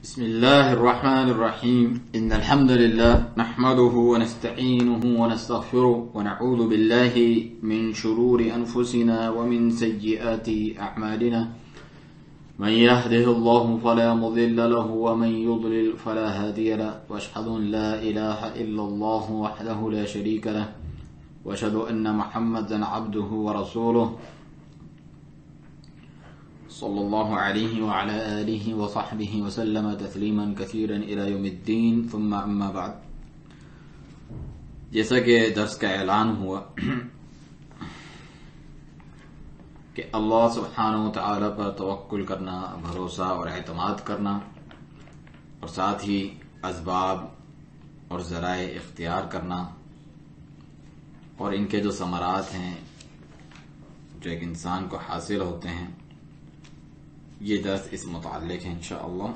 بسم الله الرحمن الرحيم إن الحمد لله نحمده ونستعينه ونستغفره ونعوذ بالله من شرور أنفسنا ومن سيئات أعمالنا من يهده الله فلا مضل له ومن يضلل فلا هادي له وأشهد أن لا إله إلا الله وحده لا شريك له وأشهد أن محمدا عبده ورسوله صلی اللہ علیہ وعلى آلہ وصحبہ وسلم تسلیما کثیرا الی یوم الدین ثم اما بعد. جیسا کہ درس کا اعلان ہوا کہ اللہ سبحانہ وتعالی پر توکل کرنا، بھروسہ اور اعتماد کرنا، اور ساتھ ہی اسباب اور ذرائع اختیار کرنا اور ان کے جو ثمرات ہیں جو ایک انسان کو حاصل ہوتے ہیں، یہ درس اس متعلق ہے انشاءاللہ،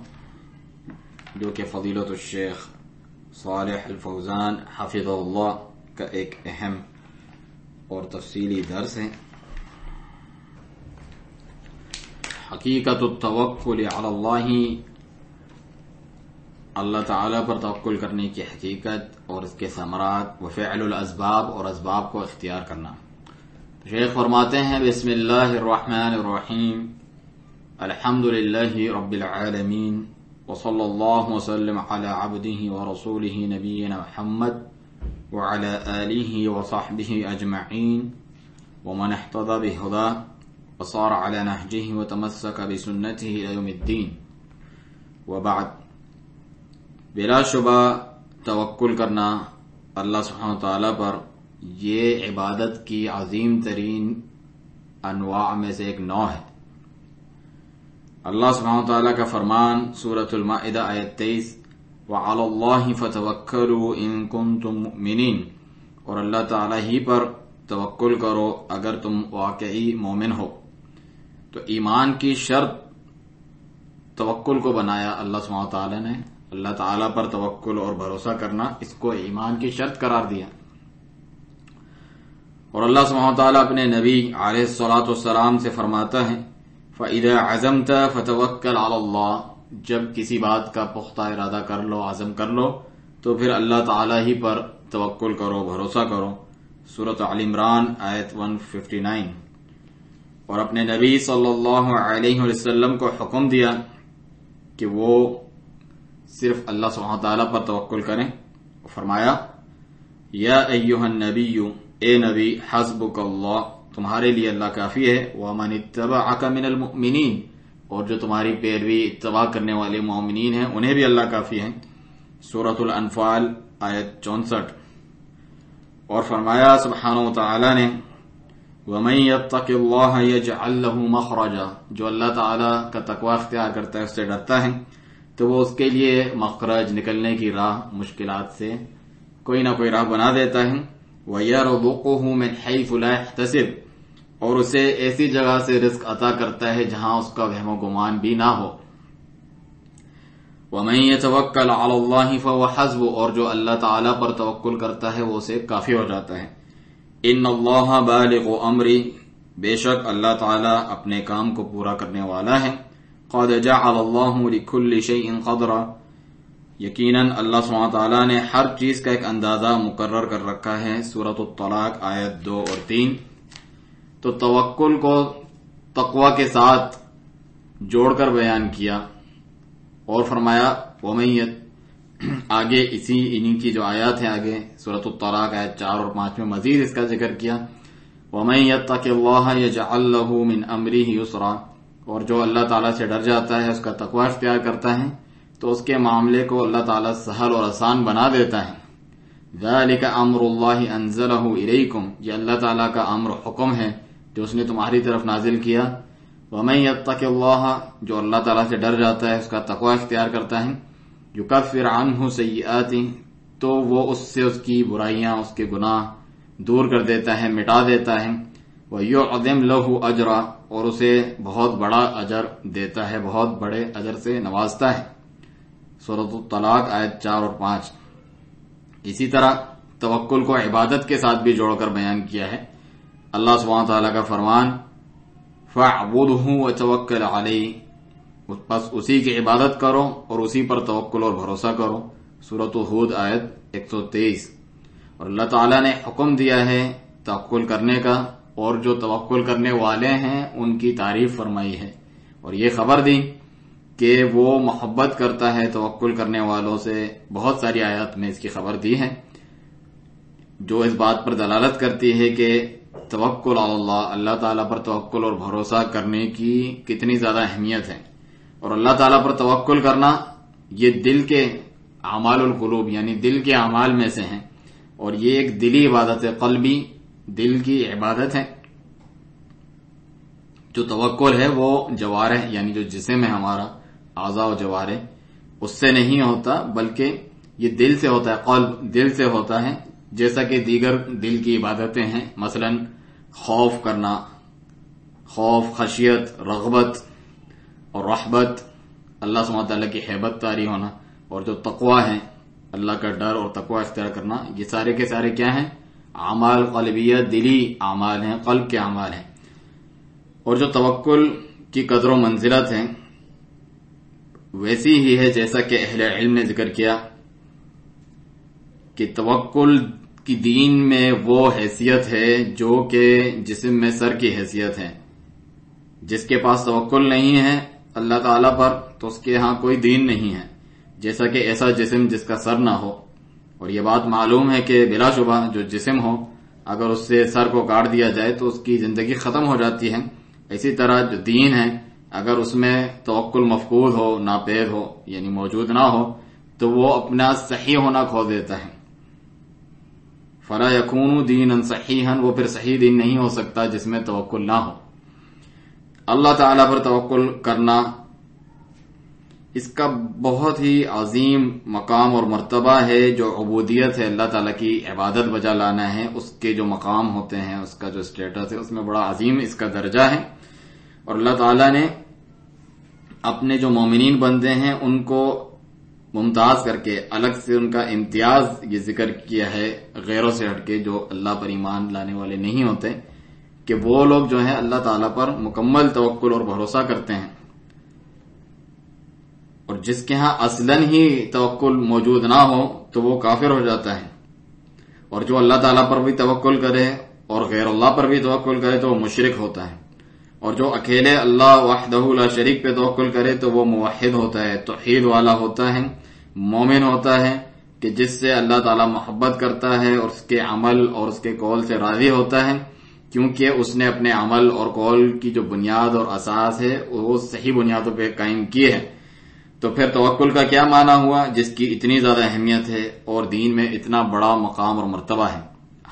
جو کہ فضیلت الشیخ صالح الفوزان حفظہ اللہ کا ایک اہم اور تفصیلی درس ہے. حقیقت التوکل علی اللہ تعالی پر توکل کرنے کی حقیقت اور اس کے ثمرات، وفعل الاسباب اور اسباب کو اختیار کرنا. شیخ فرماتے ہیں بسم اللہ الرحمن الرحیم الحمد للہ رب العالمین وصلی اللہ وسلم علی عبدہ ورسولہ نبینا محمد وعلی آلہ وصحبہ اجمعین ومن اہتدى بہداہ وصار علی نہجہ وتمسک بسنتہ الی یوم الدین. وبعد، بلا شبہ توکل کرنا اللہ سبحانہ وتعالی پر یہ عبادت کی عظیم ترین انواع میں سے ایک نوع ہے. اللہ سبحانہ وتعالی کا فرمان سورۃ المائدہ آیت 23 وَعَلَى اللَّهِ فَتَوَكَّلُوا إِن كُنتُم مُؤْمِنِينَ، اور اللہ تعالی ہی پر توکل کرو اگر تم واقعی مومن ہو. تو ایمان کی شرط توکل کو بنایا اللہ سبحانہ وتعالی نے. اللہ تعالی پر توکل اور بھروسہ کرنا اس کو ایمان کی شرط قرار دیا. اور اللہ سبحانہ وتعالی اپنے نبی علیہ الصلوۃ والسلام سے فرماتا ہے فَإِذَا عَزَمْتَ فَتَوَكَّلْ عَلَى اللَّهِ، جب کسی بات کا پختہ ارادہ کر لو، عزم کر لو، تو پھر اللہ تعالی ہی پر توکل کرو، بھروسہ کرو. سورۃ آل عمران آیت 159. اور اپنے نبی صلی اللہ علیہ وسلم کو حکم دیا کہ وہ صرف اللہ سبحانہ تعالی پر توکل کریں. فرمایا یا ایھا النبی، اے نبی، حسبک اللہ، تمہارے لیے اللہ کافی ہے، وَمَنِ اتَّبَعَكَ مِنَ الْمُؤْمِنِينَ، اور جو تمہاری پیروی اتباع کرنے والے مومنین ہیں انہیں بھی اللہ کافی ہے. سورۃ الانفال آیت 64. اور فرمایا سبحانہ وتعالی نے وَمَن يَتَّقِ اللَّهَ يَجْعَل لَّهُ مَخْرَجًا، جو اللہ تعالی کا تقوی اختیار کرتا ہے، اس سے ڈرتا ہے، تو وہ اس کے لیے مخرج، نکلنے کی راہ، مشکلات سے کوئی نہ کوئی راہ بنا دیتا ہے. وَيَرْزُقُهُ مِنْ حَيْثُ لَا يَحْتَسِبُ، اور اسے ایسی جگہ سے رزق عطا کرتا ہے جہاں اس کا وہم و گمان بھی نہ ہو. وَمَن يَتَوَكَّلْ عَلَى اللَّهِ فَهُوَ حَسْبُهُ، اور جو اللہ تعالی پر توکل کرتا ہے وہ اسے کافی ہو جاتا ہے. إِنَّ اللَّهَ بَالِغُ أَمْرِهِ، بے شک اللہ تعالی اپنے کام کو پورا کرنے والا ہے. قَدْ جَعَلَ اللَّهُ لِكُلِّ شَيْءٍ قَدْرًا، یقیناً اللہ سبحانہ تعالیٰ نے ہر چیز کا ایک اندازہ مقرر کر رکھا ہے. سورۃ الطلاق آیت 2 اور 3. تو توکل کو تقوی کے ساتھ جوڑ کر بیان کیا اور فرمایا آگے انہی کی جو آیات ہیں آگے سورۃ الطلاق آیت 4 اور 5 میں مزید اس کا ذکر کیا. وَمَن يَتَّقِ اللَّهَ يَجْعَل لَّهُ مِنْ أَمْرِهِ يُسْرًا، اور جو اللہ تعالیٰ سے ڈر جاتا ہے، اس کا تقوی اختیار کرتا ہے، تو اس کے معاملے کو اللہ تعالیٰ سہل اور آسان بنا دیتا ہے. ذَلِكَ أَمْرُ اللَّهِ أَنزَلَهُ إِلَيْكُمْ، یہ اللہ تعالیٰ کا امر حکم ہے جو اس نے تمہاری طرف نازل کیا. وَمَن يَتَّقِ اللَّهَ، جو اللہ تعالیٰ سے ڈر جاتا ہے، اس کا تقوی اختیار کرتا ہے، يُكَفِّرْ عَنْهُ سَيِّئَاتِهِ، تو وہ اس سے اس کی برائیاں، اس کے گناہ دور کر دیتا ہے، مٹا دیتا ہے. وَيُعْظِمْ لَهُ أَجْرًا، اور اسے بہت بڑا اجر دیتا ہے، بہت بڑے اجر سے نوازتا ہے. سورۃ الطلاق آیت 4 اور 5. اسی طرح توکل کو عبادت کے ساتھ بھی جوڑ کر بیان کیا ہے. اللہ سبحانہ تعالیٰ کا فرمان فَاعْبُدْهُ وَتَوَكَّلْ عَلَيْهِ، بس اسی کی عبادت کرو اور اسی پر توکل اور بھروسہ کرو. سورۃ ہود آیت 123. اور اللہ تعالیٰ نے حکم دیا ہے توکل کرنے کا، اور جو توکل کرنے والے ہیں ان کی تعریف فرمائی ہے، اور یہ خبر دی کہ وہ محبت کرتا ہے توکل کرنے والوں سے. بہت ساری آیات میں اس کی خبر دی ہے جو اس بات پر دلالت کرتی ہے کہ توکل علی اللہ، اللہ تعالیٰ پر توکل اور بھروسہ کرنے کی کتنی زیادہ اہمیت ہے. اور اللہ تعالیٰ پر توکل کرنا یہ دل کے اعمال القلوب یعنی دل کے اعمال میں سے ہیں، اور یہ ایک دلی عبادت ہے، قلبی دل کی عبادت ہے. جو توکل ہے وہ جوارح یعنی جو جسم ہے ہمارا، اعضاء و جوارح، اس سے نہیں ہوتا بلکہ یہ دل سے ہوتا ہے، قلب دل سے ہوتا ہے. جیسا کہ دیگر دل کی عبادتیں ہیں، مثلا خوف کرنا، خوف، خشیت، رغبت اور رحبت، اللہ سبحانہ وتعالی کی ہیبت طاری ہونا، اور جو تقوی ہے اللہ کا ڈر اور تقوی اختیار کرنا، یہ سارے کے سارے کیا ہیں؟ اعمال قلبیہ، دلی اعمال ہیں، قلب کے اعمال ہیں. اور جو توکل کی قدر و منزلت ہے ویسی ہی ہے جیسا کہ اہل علم نے ذکر کیا کہ توکل کی دین میں وہ حیثیت ہے جو کہ جسم میں سر کی حیثیت ہے. جس کے پاس توکل نہیں ہے اللہ تعالیٰ پر تو اس کے ہاں کوئی دین نہیں ہے، جیسا کہ ایسا جسم جس کا سر نہ ہو. اور یہ بات معلوم ہے کہ بلا شبہ جو جسم ہو اگر اس سے سر کو کاٹ دیا جائے تو اس کی زندگی ختم ہو جاتی ہے. اسی طرح جو دین ہے اگر اس میں توکل مفقود ہو، ناپید ہو یعنی موجود نہ ہو تو وہ اپنا صحیح ہونا کھو دیتا ہے. فلا یکون دینا صحیحا، وہ پھر صحیح دین نہیں ہو سکتا جس میں توکل نہ ہو. اللہ تعالیٰ پر توکل کرنا اس کا بہت ہی عظیم مقام اور مرتبہ ہے. جو عبودیت ہے، اللہ تعالیٰ کی عبادت بجا لانا ہے، اس کے جو مقام ہوتے ہیں، اس کا جو اسٹیٹس ہے، اس میں بڑا عظیم اس کا درجہ ہے. اور اللہ تعالیٰ نے اپنے جو مومنین بندے ہیں ان کو ممتاز کر کے الگ سے ان کا امتیاز یہ ذکر کیا ہے غیروں سے ہٹ کے جو اللہ پر ایمان لانے والے نہیں ہوتے، کہ وہ لوگ جو ہیں اللہ تعالیٰ پر مکمل توکل اور بھروسہ کرتے ہیں. اور جس کے ہاں اصلاً ہی توکل موجود نہ ہو تو وہ کافر ہو جاتا ہے. اور جو اللہ تعالیٰ پر بھی توکل کرے اور غیر اللہ پر بھی توکل کرے تو وہ مشرک ہوتا ہے. اور جو اکیلے اللہ وحدہ لا شریک پہ توکل کرے تو وہ موحد ہوتا ہے، توحید والا ہوتا ہے، مومن ہوتا ہے کہ جس سے اللہ تعالیٰ محبت کرتا ہے اور اس کے عمل اور اس کے قول سے راضی ہوتا ہے، کیونکہ اس نے اپنے عمل اور قول کی جو بنیاد اور اساس ہے وہ صحیح بنیادوں پہ قائم کی ہے. تو پھر توکل کا کیا معنی ہوا جس کی اتنی زیادہ اہمیت ہے اور دین میں اتنا بڑا مقام اور مرتبہ ہے.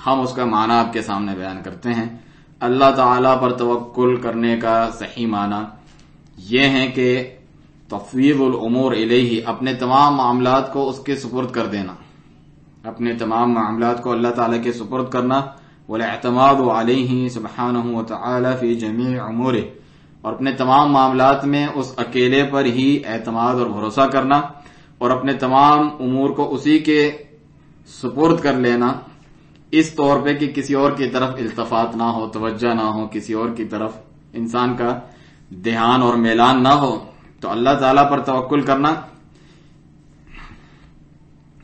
ہم اس کا معنی آپ کے سامنے بیان کرتے ہیں. اللہ تعالیٰ پر توکل کرنے کا صحیح معنی یہ ہے کہ تفویض الامور الیہ، اپنے تمام معاملات کو اس کے سپرد کر دینا، اپنے تمام معاملات کو اللہ تعالیٰ کے سپرد کرنا. والاعتماد علیہ سبحانہ وتعالی فی جمیع امورہ، اور اپنے تمام معاملات میں اس اکیلے پر ہی اعتماد اور بھروسہ کرنا اور اپنے تمام امور کو اسی کے سپرد کر لینا، اس طور پہ کہ کسی اور کی طرف التفات نہ ہو، توجہ نہ ہو، کسی اور کی طرف انسان کا دھیان اور میلان نہ ہو. تو اللہ تعالیٰ پر توکل کرنا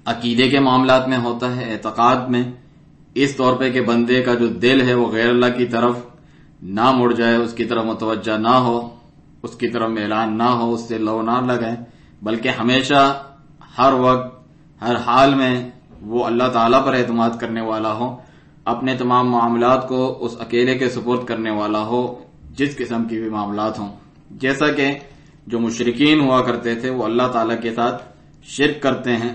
عقیدے کے معاملات میں ہوتا ہے، اعتقاد میں، اس طور پہ کہ بندے کا جو دل ہے وہ غیر اللہ کی طرف نہ مڑ جائے، اس کی طرف متوجہ نہ ہو، اس کی طرف میلان نہ ہو، اس سے لو نہ لگے، بلکہ ہمیشہ ہر وقت ہر حال میں وہ اللہ تعالیٰ پر اعتماد کرنے والا ہو، اپنے تمام معاملات کو اس اکیلے کے سپرد کرنے والا ہو، جس قسم کی بھی معاملات ہوں. جیسا کہ جو مشرکین ہوا کرتے تھے وہ اللہ تعالیٰ کے ساتھ شرک کرتے ہیں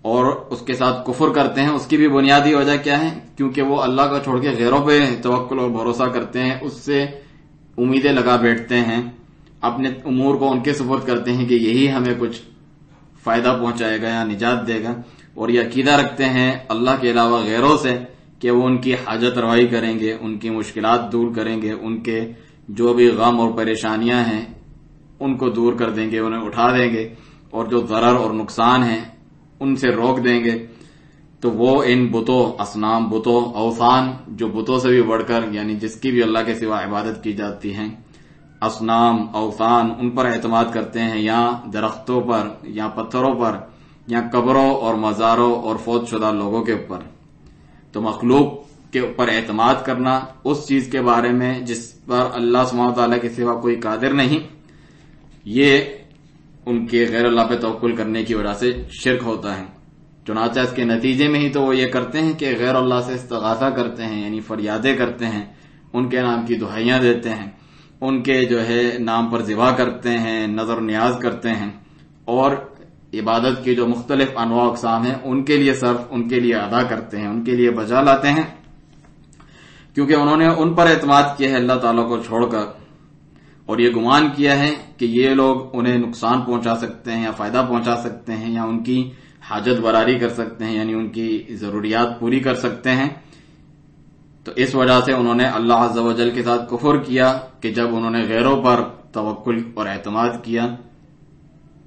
اور اس کے ساتھ کفر کرتے ہیں. اس کی بھی بنیادی وجہ کیا ہے؟ کیونکہ وہ اللہ کا چھوڑ کے غیروں پہ توکل اور بھروسہ کرتے ہیں، اس سے امیدیں لگا بیٹھتے ہیں، اپنے امور کو ان کے سپرد کرتے ہیں کہ یہی ہمیں کچھ فائدہ پہنچائے گا یا نجات دے گا. اور یہ عقیدہ رکھتے ہیں اللہ کے علاوہ غیروں سے کہ وہ ان کی حاجت روائی کریں گے، ان کی مشکلات دور کریں گے، ان کے جو بھی غم اور پریشانیاں ہیں ان کو دور کر دیں گے، انہیں اٹھا دیں گے، اور جو ضرر اور نقصان ہیں ان سے روک دیں گے. تو وہ ان بتوں، اصنام، بتوں، اوثان، جو بتوں سے بھی بڑھ کر یعنی جس کی بھی اللہ کے سوا عبادت کی جاتی ہیں، اصنام اوثان ان پر اعتماد کرتے ہیں، یا درختوں پر یا پتھروں پر یا قبروں اور مزاروں اور فوت شدہ لوگوں کے اوپر، تو مخلوق کے اوپر اعتماد کرنا اس چیز کے بارے میں جس پر اللہ سبحانہ وتعالی کے سوا کوئی قادر نہیں، یہ ان کے غیر اللہ پہ توکل کرنے کی وجہ سے شرک ہوتا ہے۔ چنانچہ اس کے نتیجے میں ہی تو وہ یہ کرتے ہیں کہ غیر اللہ سے استغاثہ کرتے ہیں، یعنی فریادیں کرتے ہیں، ان کے نام کی دہائیاں دیتے ہیں، ان کے نام پر ذبح کرتے ہیں، نظر و نیاز کرتے ہیں، اور عبادت کی جو مختلف انواع اقسام ہیں ان کے لیے صرف ان کے لیے ادا کرتے ہیں، ان کے لیے بجا لاتے ہیں، کیونکہ انہوں نے ان پر اعتماد کیا ہے اللہ تعالیٰ کو چھوڑ کر، اور یہ گمان کیا ہے کہ یہ لوگ انہیں نقصان پہنچا سکتے ہیں یا فائدہ پہنچا سکتے ہیں یا ان کی حاجت براری کر سکتے ہیں، یعنی ان کی ضروریات پوری کر سکتے ہیں۔ تو اس وجہ سے انہوں نے اللہ عز و جل کے ساتھ کفر کیا کہ جب انہوں نے غیروں پر توکل اور اعتماد کیا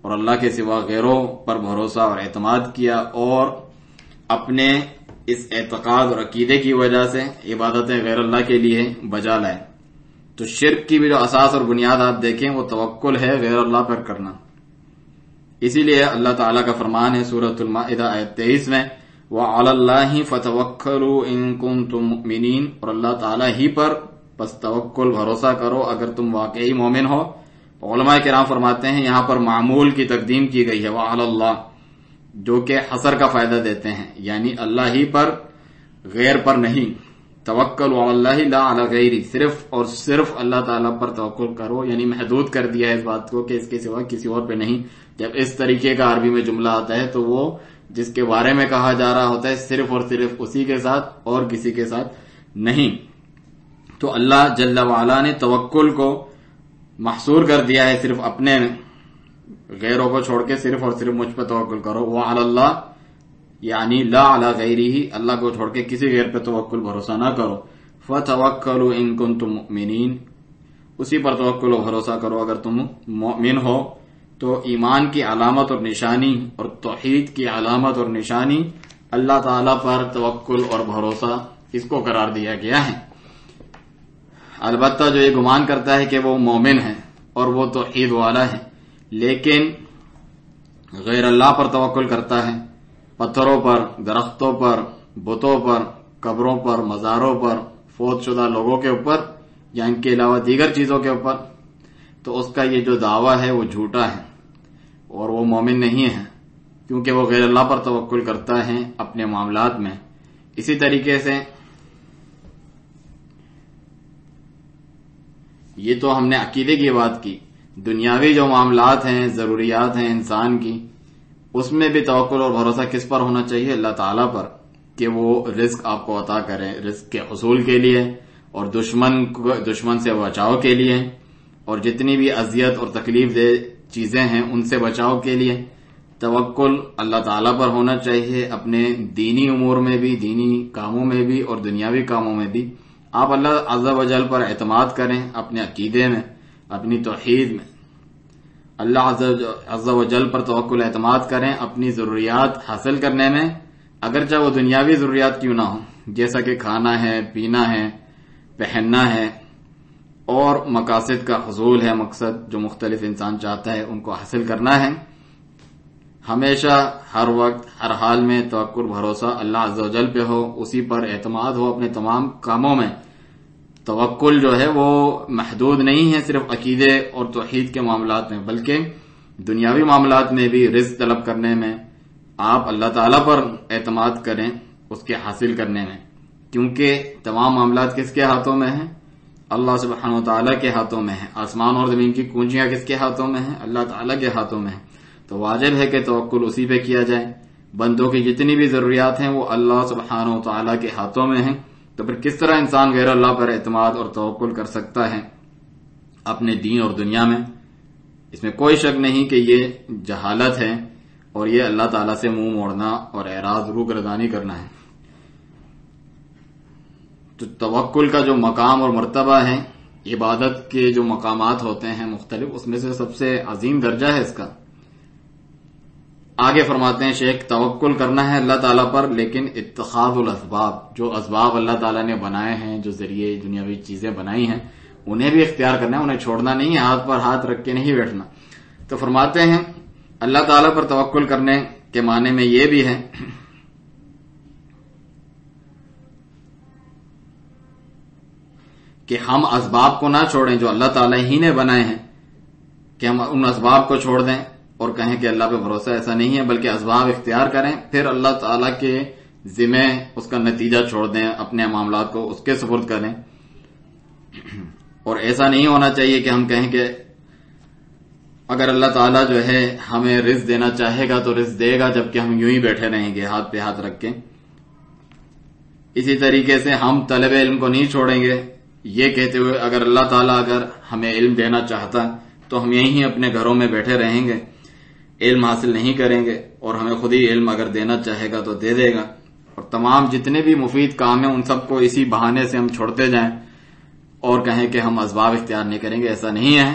اور اللہ کے سوا غیروں پر بھروسہ اور اعتماد کیا، اور اپنے اس اعتقاد اور عقیدے کی وجہ سے عبادتیں غیر اللہ کے لیے بجا لائے۔ تو شرک کی بھی جو اساس اور بنیاد آپ دیکھیں وہ توکل ہے غیر اللہ پر کرنا۔ اسی لیے اللہ تعالیٰ کا فرمان ہے سورۃ المائدہ آیت 23 میں، وَعَلَى اللَّهِ فَتَوَكَّلُوا إِن كُنتُم مُؤْمِنِينَ، اور اللہ تعالیٰ ہی پر پس توکل بھروسہ کرو اگر تم واقعی مومن ہو۔ علماء کرام فرماتے ہیں یہاں پر معمول کی تقدیم کی گئی ہے وَعَلَى اللَّهِ، جو کہ حصر کا فائدہ دیتے ہیں، یعنی اللہ ہی پر، غیر پر نہیں۔ توکل علی اللہ لا علی غیری، صرف اور صرف اللہ تعالیٰ پر توکل کرو، یعنی محدود کر دیا ہے اس بات کو کہ اس کے سوا کسی اور پہ نہیں۔ جب اس طریقے کا عربی میں جملہ آتا ہے تو وہ جس کے بارے میں کہا جا رہا ہوتا ہے صرف اور صرف اسی کے ساتھ اور کسی کے ساتھ نہیں۔ تو اللہ جل وعلا نے توکل کو محصور کر دیا ہے صرف اپنے میں، غیروں کو چھوڑ کے صرف اور صرف مجھ پہ توکل کرو۔ وعلی اللہ یعنی لا علی غیرہ، اللہ کو چھوڑ کے کسی غیر پہ توکل بھروسہ نہ کرو۔ فَتَوَكَّلُوا إِن كُنتُم مُؤْمِنِينَ، اسی پر توکل و بھروسہ کرو اگر تم مؤمن ہو۔ تو ایمان کی علامت اور نشانی اور توحید کی علامت اور نشانی اللہ تعالیٰ پر توکل اور بھروسہ اس کو قرار دیا گیا ہے۔ البتہ جو یہ گمان کرتا ہے کہ وہ مومن ہے اور وہ توحید والا ہے لیکن غیر اللہ پر توکل کرتا ہے، پتھروں پر، درختوں پر، بتوں پر، قبروں پر، مزاروں پر، فوت شدہ لوگوں کے اوپر یا ان کے علاوہ دیگر چیزوں کے اوپر، تو اس کا یہ جو دعویٰ ہے وہ جھوٹا ہے اور وہ مومن نہیں ہے، کیونکہ وہ غیر اللہ پر توکل کرتا ہے اپنے معاملات میں۔ اسی طریقے سے یہ تو ہم نے عقیدے کی بات کی، دنیاوی جو معاملات ہیں، ضروریات ہیں انسان کی، اس میں بھی توکل اور بھروسہ کس پر ہونا چاہیے؟ اللہ تعالیٰ پر، کہ وہ رزق آپ کو عطا کرے، رزق کے حصول کے لیے اور دشمن سے بچاؤ کے لیے، اور جتنی بھی اذیت اور تکلیف دہ چیزیں ہیں ان سے بچاؤ کے لیے توکل اللہ تعالیٰ پر ہونا چاہیے، اپنے دینی امور میں بھی، دینی کاموں میں بھی اور دنیاوی کاموں میں بھی۔ آپ اللہ عز و جل پر اعتماد کریں اپنے عقیدے میں، اپنی توحید میں، اللہ عز و جل پر توکل اعتماد کریں اپنی ضروریات حاصل کرنے میں، اگرچہ وہ دنیاوی ضروریات کیوں نہ ہوں، جیسا کہ کھانا ہے، پینا ہے، پہننا ہے، اور مقاصد کا حصول ہے، مقصد جو مختلف انسان چاہتا ہے ان کو حاصل کرنا ہے۔ ہمیشہ ہر وقت ہر حال میں توکل بھروسہ اللہ عز و جل پہ ہو، اسی پر اعتماد ہو اپنے تمام کاموں میں۔ توکل جو ہے وہ محدود نہیں ہے صرف عقیدے اور توحید کے معاملات میں، بلکہ دنیاوی معاملات میں بھی رزق طلب کرنے میں آپ اللہ تعالیٰ پر اعتماد کریں اس کے حاصل کرنے میں، کیونکہ تمام معاملات کس کے ہاتھوں میں ہیں؟ اللہ سبحانہ وتعالیٰ کے ہاتھوں میں ہیں۔ آسمان اور زمین کی کنجیاں کس کے ہاتھوں میں ہیں؟ اللہ تعالیٰ کے ہاتھوں میں ہیں۔ تو واجب ہے کہ توکل اسی پہ کیا جائے۔ بندوں کی جتنی بھی ضروریات ہیں وہ اللہ سبحانہ وتعالیٰ کے ہاتھوں میں ہیں، تو پھر کس طرح انسان غیر اللہ پر اعتماد اور توکل کر سکتا ہے اپنے دین اور دنیا میں؟ اس میں کوئی شک نہیں کہ یہ جہالت ہے اور یہ اللہ تعالیٰ سے منہ موڑنا اور اعراض روگردانی کرنا ہے۔ تو توکل کا جو مقام اور مرتبہ ہے، عبادت کے جو مقامات ہوتے ہیں مختلف، اس میں سے سب سے عظیم درجہ ہے اس کا۔ آگے فرماتے ہیں شیخ، توکل کرنا ہے اللہ تعالیٰ پر، لیکن اتخاذ الاسباب، جو اسباب اللہ تعالیٰ نے بنائے ہیں، جو ذریعے دنیاوی چیزیں بنائی ہیں، انہیں بھی اختیار کرنا ہے، انہیں چھوڑنا نہیں ہے، ہاتھ پر ہاتھ رکھ کے نہیں بیٹھنا۔ تو فرماتے ہیں اللہ تعالیٰ پر توکل کرنے کے معنی میں یہ بھی ہے کہ ہم اسباب کو نہ چھوڑیں جو اللہ تعالیٰ ہی نے بنائے ہیں، کہ ہم ان اسباب کو چھوڑ دیں اور کہیں کہ اللہ پہ بھروسہ، ایسا نہیں ہے، بلکہ اسباب اختیار کریں، پھر اللہ تعالیٰ کے ذمہ اس کا نتیجہ چھوڑ دیں، اپنے معاملات کو اس کے سپرد کریں۔ اور ایسا نہیں ہونا چاہیے کہ ہم کہیں کہ اگر اللہ تعالیٰ جو ہے ہمیں رزق دینا چاہے گا تو رزق دے گا، جبکہ ہم یوں ہی بیٹھے رہیں گے ہاتھ پہ ہاتھ رکھ کے۔ اسی طریقے سے ہم طلب علم کو نہیں چھوڑیں گے یہ کہتے ہوئے اگر اللہ تعالیٰ اگر ہمیں علم دینا چاہتا تو ہم یہیں اپنے گھروں میں بیٹھے رہیں گے، علم حاصل نہیں کریں گے، اور ہمیں خود ہی علم اگر دینا چاہے گا تو دے دے گا۔ اور تمام جتنے بھی مفید کام ہیں ان سب کو اسی بہانے سے ہم چھوڑتے جائیں اور کہیں کہ ہم اسباب اختیار نہیں کریں گے، ایسا نہیں ہے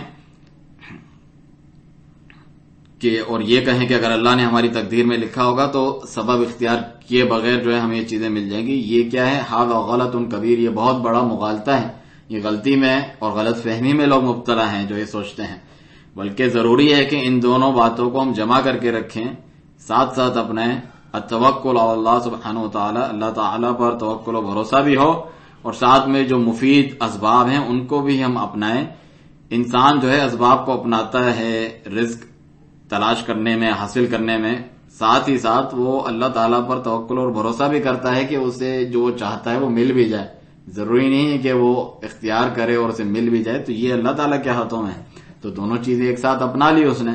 کہ اور یہ کہیں کہ اگر اللہ نے ہماری تقدیر میں لکھا ہوگا تو سبب اختیار کیے بغیر جو ہے ہمیں یہ چیزیں مل جائیں گی۔ یہ کیا ہے؟ ھذا غلط کبیر، یہ بہت بڑا مغالطہ ہے، یہ غلطی میں اور غلط فہمی میں لوگ مبتلا ہیں جو یہ سوچتے ہیں۔ بلکہ ضروری ہے کہ ان دونوں باتوں کو ہم جمع کر کے رکھیں، ساتھ ساتھ اپنے التوکل علی اللہ سبحانہ وتعالی، اللہ تعالیٰ پر توکل و بھروسہ بھی ہو، اور ساتھ میں جو مفید اسباب ہیں ان کو بھی ہم اپنائیں۔ انسان جو ہے اسباب کو اپناتا ہے رزق تلاش کرنے میں، حاصل کرنے میں، ساتھ ہی ساتھ وہ اللہ تعالیٰ پر توکل اور بھروسہ بھی کرتا ہے کہ اسے جو چاہتا ہے وہ مل بھی جائے۔ ضروری نہیں ہے کہ وہ اختیار کرے اور اسے مل بھی جائے، تو یہ اللہ تعالیٰ کے ہاتھوں میں ہے۔ تو دونوں چیزیں ایک ساتھ اپنا لی اس نے۔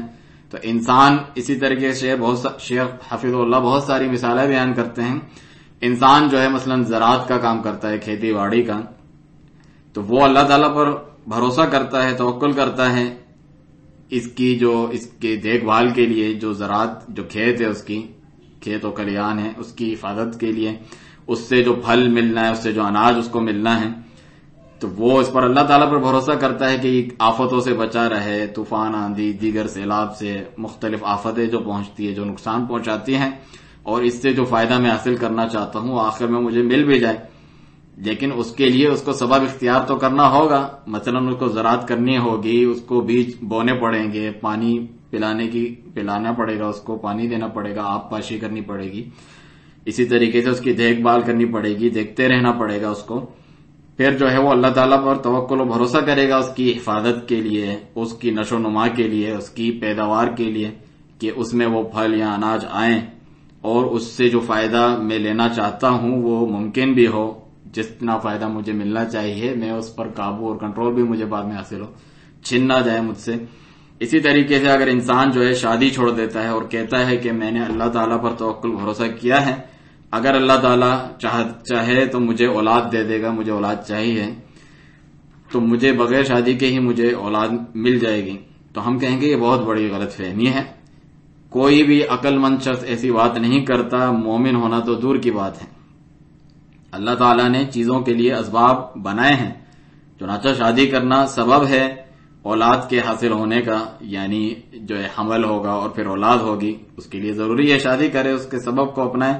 تو انسان اسی طریقے سے شیخ حفظ اللہ بہت ساری مثالیں بیان کرتے ہیں۔ انسان جو ہے مثلا زراعت کا کام کرتا ہے، کھیتی باڑی کا، تو وہ اللہ تعالیٰ پر بھروسہ کرتا ہے، توکل کرتا ہے اس کی دیکھ بھال کے لیے، جو زراعت جو کھیت ہے اس کی، کھیت و کھلیان ہے اس کی حفاظت کے لیے، اس سے جو پھل ملنا ہے، اس سے جو اناج اس کو ملنا ہے، تو وہ اس پر اللہ تعالیٰ پر بھروسہ کرتا ہے کہ آفتوں سے بچا رہے، طوفان، آندھی، دیگر سیلاب سے، مختلف آفتیں جو پہنچتی ہے، جو نقصان پہنچاتی ہیں، اور اس سے جو فائدہ میں حاصل کرنا چاہتا ہوں آخر میں مجھے مل بھی جائے۔ لیکن اس کے لیے اس کو سبب اختیار تو کرنا ہوگا، مثلا اس کو زراعت کرنی ہوگی، اس کو بیج بونے پڑیں گے، پانی پلانا پڑے گا، اس کو پانی دینا پڑے گا، آب پاشی کرنی پڑے گی، اسی طریقے سے اس کی دیکھ بھال کرنی پڑے گی، دیکھتے رہنا پڑے گا اس کو۔ پھر جو ہے وہ اللہ تعالیٰ پر توکل و بھروسہ کرے گا اس کی حفاظت کے لیے، اس کی نشو و نما کے لیے، اس کی پیداوار کے لیے، کہ اس میں وہ پھل یا اناج آئیں اور اس سے جو فائدہ میں لینا چاہتا ہوں وہ ممکن بھی ہو، جتنا فائدہ مجھے ملنا چاہیے میں اس پر قابو اور کنٹرول بھی مجھے بعد میں حاصل ہو، چھن نہ جائے مجھ سے۔ اسی طریقے سے اگر انسان جو ہے شادی چھوڑ دیتا ہے اور کہتا ہے کہ میں نے اللہ تعالیٰ پر توکل بھروسہ کیا ہے، اگر اللہ تعالیٰ چاہے تو مجھے اولاد دے دے گا، مجھے اولاد چاہیے تو مجھے بغیر شادی کے ہی مجھے اولاد مل جائے گی، تو ہم کہیں گے یہ بہت بڑی غلط فہمی ہے۔ کوئی بھی عقل مند شخص ایسی بات نہیں کرتا، مومن ہونا تو دور کی بات ہے۔ اللہ تعالیٰ نے چیزوں کے لیے اسباب بنائے ہیں، چنانچہ شادی کرنا سبب ہے اولاد کے حاصل ہونے کا، یعنی جو ہے حمل ہوگا اور پھر اولاد ہوگی، اس کے لیے ضروری ہے شادی کرے، اس کے سبب کو اپنائے۔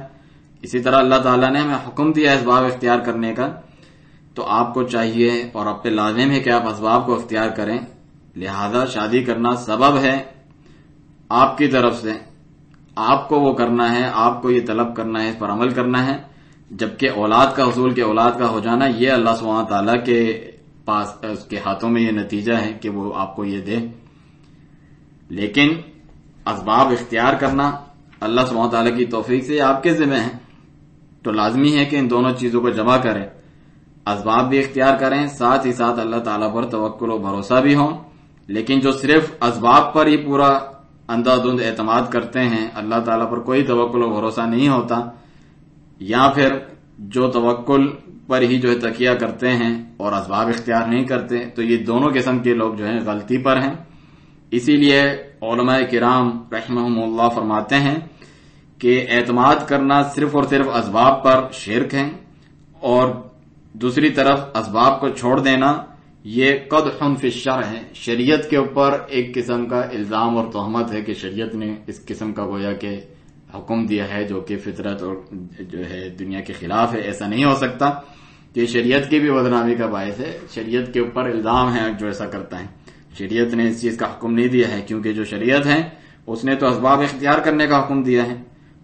اسی طرح اللہ تعالیٰ نے ہمیں حکم دیا ہے اسباب اختیار کرنے کا، تو آپ کو چاہیے اور آپ پہ لازم ہے کہ آپ اسباب کو اختیار کریں۔ لہذا شادی کرنا سبب ہے آپ کی طرف سے، آپ کو وہ کرنا ہے، آپ کو یہ طلب کرنا ہے، اس پر عمل کرنا ہے، جبکہ اولاد کا حصول کے اولاد کا ہو جانا یہ اللہ سبحانہ تعالیٰ کے پاس، اس کے ہاتھوں میں یہ نتیجہ ہے کہ وہ آپ کو یہ دے۔ لیکن اسباب اختیار کرنا اللہ سبحانہ تعالیٰ کی توفیق سے آپ کے ذمہ ہے، تو لازمی ہے کہ ان دونوں چیزوں کو جمع کریں، اسباب بھی اختیار کریں، ساتھ ہی ساتھ اللہ تعالیٰ پر توکل و بھروسہ بھی ہوں۔ لیکن جو صرف اسباب پر ہی پورا اندھا دھند اعتماد کرتے ہیں، اللہ تعالیٰ پر کوئی توکل و بھروسہ نہیں ہوتا، یا پھر جو توکل پر ہی جو ہے تکیہ کرتے ہیں اور اسباب اختیار نہیں کرتے، تو یہ دونوں قسم کے لوگ جو ہیں غلطی پر ہیں۔ اسی لیے علماء کرام رحمہم اللہ فرماتے ہیں کہ اعتماد کرنا صرف اور صرف اسباب پر شرک ہے، اور دوسری طرف اسباب کو چھوڑ دینا یہ قدح فی الشرع ہے، شریعت کے اوپر ایک قسم کا الزام اور تہمت ہے کہ شریعت نے اس قسم کا گویا کہ حکم دیا ہے جو کہ فطرت اور جو ہے دنیا کے خلاف ہے، ایسا نہیں ہو سکتا۔ کہ شریعت کی بھی بدنامی کا باعث ہے، شریعت کے اوپر الزام ہے جو ایسا کرتا ہے۔ شریعت نے اس چیز کا حکم نہیں دیا ہے، کیونکہ جو شریعت ہے اس نے تو اسباب اختیار کرنے کا حکم دیا ہے۔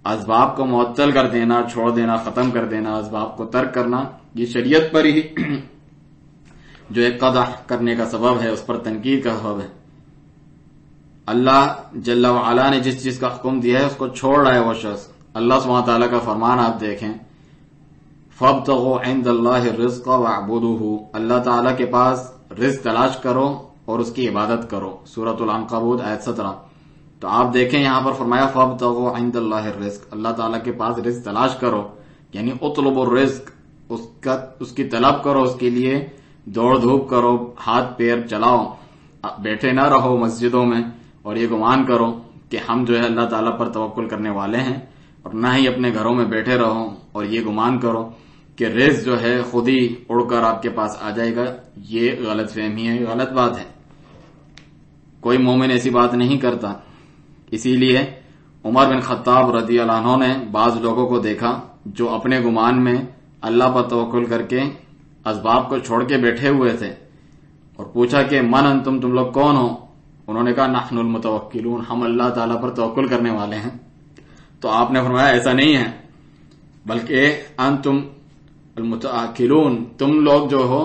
اسباب کو معطل کر دینا، چھوڑ دینا، ختم کر دینا، اسباب کو ترک کرنا، یہ شریعت پر ہی جو ایک قدح کرنے کا سبب ہے، اس پر تنقید کا سبب ہے۔ اللہ جل وعلا نے جس چیز کا حکم دیا ہے اس کو چھوڑ رہا ہے وہ شخص۔ اللہ سبحانہ تعالیٰ کا فرمان آپ دیکھیں، فَابْتَغُوا عِندَ اللَّهِ الرِّزْقَ وَاعْبُدُوهُ، اللہ تعالیٰ کے پاس رزق تلاش کرو اور اس کی عبادت کرو، سورۃ العنکبوت آیت 17۔ تو آپ دیکھیں یہاں پر فرمایا فَابْتَغُوا عِندَ اللَّهِ الرِّزْقَ، اللہ تعالیٰ کے پاس رزق تلاش کرو، یعنی اطلبوا الرزق، اس کی طلب کرو، اس کے لیے دوڑ دھوپ کرو، ہاتھ پیر چلاؤ، بیٹھے نہ رہو مسجدوں میں اور یہ گمان کرو کہ ہم جو ہے اللہ تعالیٰ پر توکل کرنے والے ہیں، اور نہ ہی اپنے گھروں میں بیٹھے رہو اور یہ گمان کرو کہ رزق جو ہے خود ہی اڑ کر آپ کے پاس آ جائے گا۔ یہ غلط فہمی ہے، غلط بات ہے، کوئی مومن ایسی بات نہیں کرتا۔ اسی لیے عمر بن خطاب رضی اللہ عنہ نے بعض لوگوں کو دیکھا جو اپنے گمان میں اللہ پر توکل کر کے اسباب کو چھوڑ کے بیٹھے ہوئے تھے، اور پوچھا کہ من انتم، تم لوگ کون ہو؟ انہوں نے کہا نحن المتوکلون، ہم اللہ تعالیٰ پر توکل کرنے والے ہیں۔ تو آپ نے فرمایا ایسا نہیں ہے، بلکہ انتم المتوکلون، تم لوگ جو ہو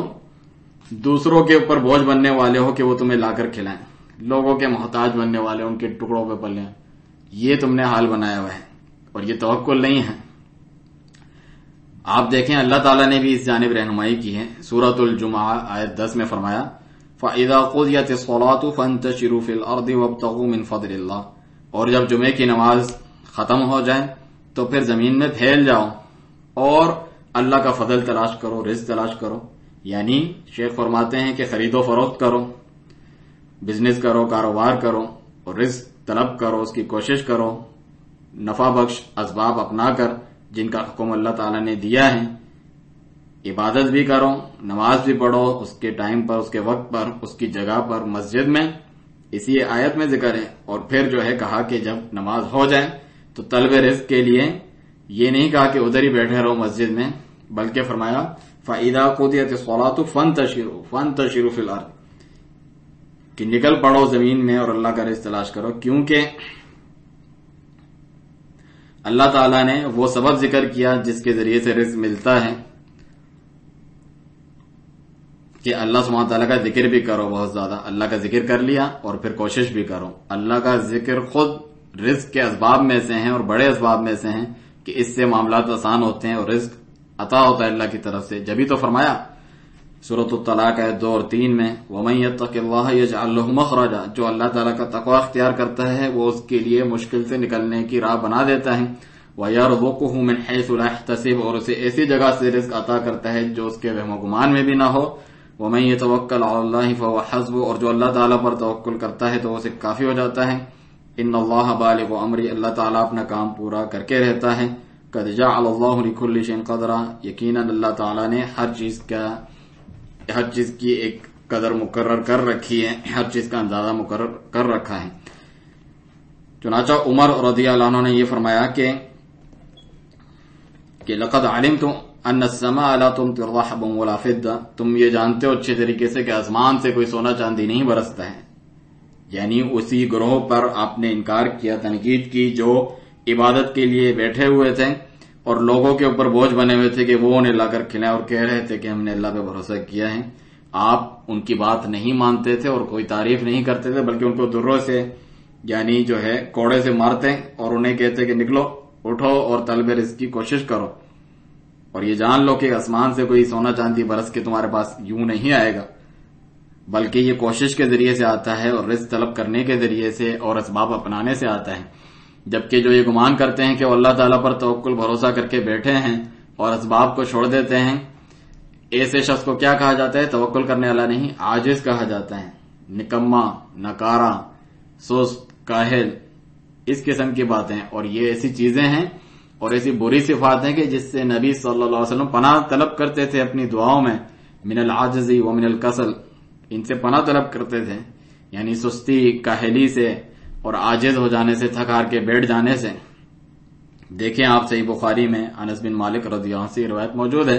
دوسروں کے اوپر بوجھ بننے والے ہو کہ وہ تمہیں لا کر کھلائیں، لوگوں کے محتاج بننے والے، ان کے ٹکڑوں پہ پلیں، یہ تم نے حال بنایا ہوا ہے، اور یہ توکل نہیں ہے۔ آپ دیکھیں اللہ تعالیٰ نے بھی اس جانب رہنمائی کی ہے، سورۃ الجمعہ آیت 10 میں فرمایا فَإِذَا قُضِيَتِ الصَّلَاةُ فَانتَشِرُوا فِي الْأَرْضِ وَابْتَغُوا مِنْ فَضْلِ اللَّهِ، اور جب جمعے کی نماز ختم ہو جائے تو پھر زمین میں پھیل جاؤ اور اللہ کا فضل تلاش کرو، رزق تلاش کرو۔ یعنی شیخ فرماتے ہیں کہ خرید و فروخت کرو، بزنس کرو، کاروبار کرو، اور رزق طلب کرو، اس کی کوشش کرو، نفع بخش اسباب اپنا کر جن کا حکم اللہ تعالیٰ نے دیا ہے، عبادت بھی کرو، نماز بھی پڑھو اس کے ٹائم پر، اس کے وقت پر، اس کی جگہ پر، مسجد میں، اسی آیت میں ذکر ہے۔ اور پھر جو ہے کہا کہ جب نماز ہو جائے تو طلب رزق کے لیے یہ نہیں کہا کہ ادھر ہی بیٹھے رہو مسجد میں، بلکہ فرمایا فَإِذَا قُضِيَتِ الصَّلَاةُ فَانتَشِرُوا فِي الْأَرْضِ، کہ نکل پڑو زمین میں اور اللہ کا رزق تلاش کرو، کیونکہ اللہ تعالیٰ نے وہ سبب ذکر کیا جس کے ذریعے سے رزق ملتا ہے کہ اللہ سبحانہ تعالیٰ کا ذکر بھی کرو، بہت زیادہ اللہ کا ذکر کر لیا اور پھر کوشش بھی کرو۔ اللہ کا ذکر خود رزق کے اسباب میں سے ہیں اور بڑے اسباب میں سے ہیں کہ اس سے معاملات آسان ہوتے ہیں اور رزق عطا ہوتا ہے اللہ کی طرف سے۔ جبھی تو فرمایا سورۃ الطلاق آیت 2 اور 3 میں وَمَن يَتَّقِ اللَّهَ يَجْعَل لَّهُ مَخْرَجًا، جو اللہ تعالیٰ کا تقوی اختیار کرتا ہے وہ اس کے لیے مشکل سے نکلنے کی راہ بنا دیتا ہے، وَيَرْزُقُهُ مِنْ حَيْثُ لَا يَحْتَسِبُ، اور اسے ایسی جگہ سے رزق عطا کرتا ہے جو اس کے وہم و گمان میں بھی نہ ہو، وَمَن يَتَوَكَّلْ عَلَى اللَّهِ فَهُوَ حَسْبُهُ، اور جو اللہ تعالیٰ پر توکل کرتا ہے تو وہ اسے کافی ہو جاتا ہے۔ ان اللہ بالغ امری، اللہ تعالیٰ اپنا کام پورا کر کے رہتا ہے۔ قد جعل اللہ لکل شیء قدرا، یقیناً اللہ تعالیٰ نے ہر چیز کی ایک قدر مقرر کر رکھی ہے، ہر چیز کا اندازہ مقرر کر رکھا ہے۔ چنانچہ عمر رضی اللہ عنہ نے یہ فرمایا کہ لقد علمتم ان السماء لا تمطر رحبا ولا فضة، تم یہ جانتے ہو اچھے طریقے سے کہ آسمان سے کوئی سونا چاندی نہیں برستا ہے۔ یعنی اسی گروہ پر آپ نے انکار کیا، تنقید کی جو عبادت کے لیے بیٹھے ہوئے تھے اور لوگوں کے اوپر بوجھ بنے ہوئے تھے کہ وہ انہیں لا کر کھلائیں اور کہہ رہے تھے کہ ہم نے اللہ پہ بھروسہ کیا ہے۔ آپ ان کی بات نہیں مانتے تھے اور کوئی تعریف نہیں کرتے تھے، بلکہ ان کو دروں سے یعنی جو ہے کوڑے سے مارتے اور انہیں کہتے کہ نکلو، اٹھو اور طلب رزق کی کوشش کرو، اور یہ جان لو کہ آسمان سے کوئی سونا چاندی برس کے تمہارے پاس یوں نہیں آئے گا، بلکہ یہ کوشش کے ذریعے سے آتا ہے اور رزق طلب کرنے کے ذریعے سے اور اسباب اپنانے سے آتا ہے۔ جبکہ جو یہ گمان کرتے ہیں کہ وہ اللہ تعالیٰ پر توکل بھروسہ کر کے بیٹھے ہیں اور اسباب کو چھوڑ دیتے ہیں، ایسے شخص کو کیا کہا جاتا ہے؟ توکل کرنے والا نہیں، عاجز کہا جاتا ہے، نکما، نکارا، سست، کاہل، اس قسم کی باتیں۔ اور یہ ایسی چیزیں ہیں اور ایسی بری صفات ہیں کہ جس سے نبی صلی اللہ علیہ وسلم پناہ طلب کرتے تھے اپنی دعاؤں میں، من العاجز ومن الکسل، ان سے پناہ طلب کرتے تھے، یعنی سستی، کاہلی سے اور عاجز ہو جانے سے، تھک ہار کے بیٹھ جانے سے۔ دیکھیں آپ صحیح بخاری میں انس بن مالک رضی اللہ عنہ سے روایت موجود ہے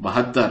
72।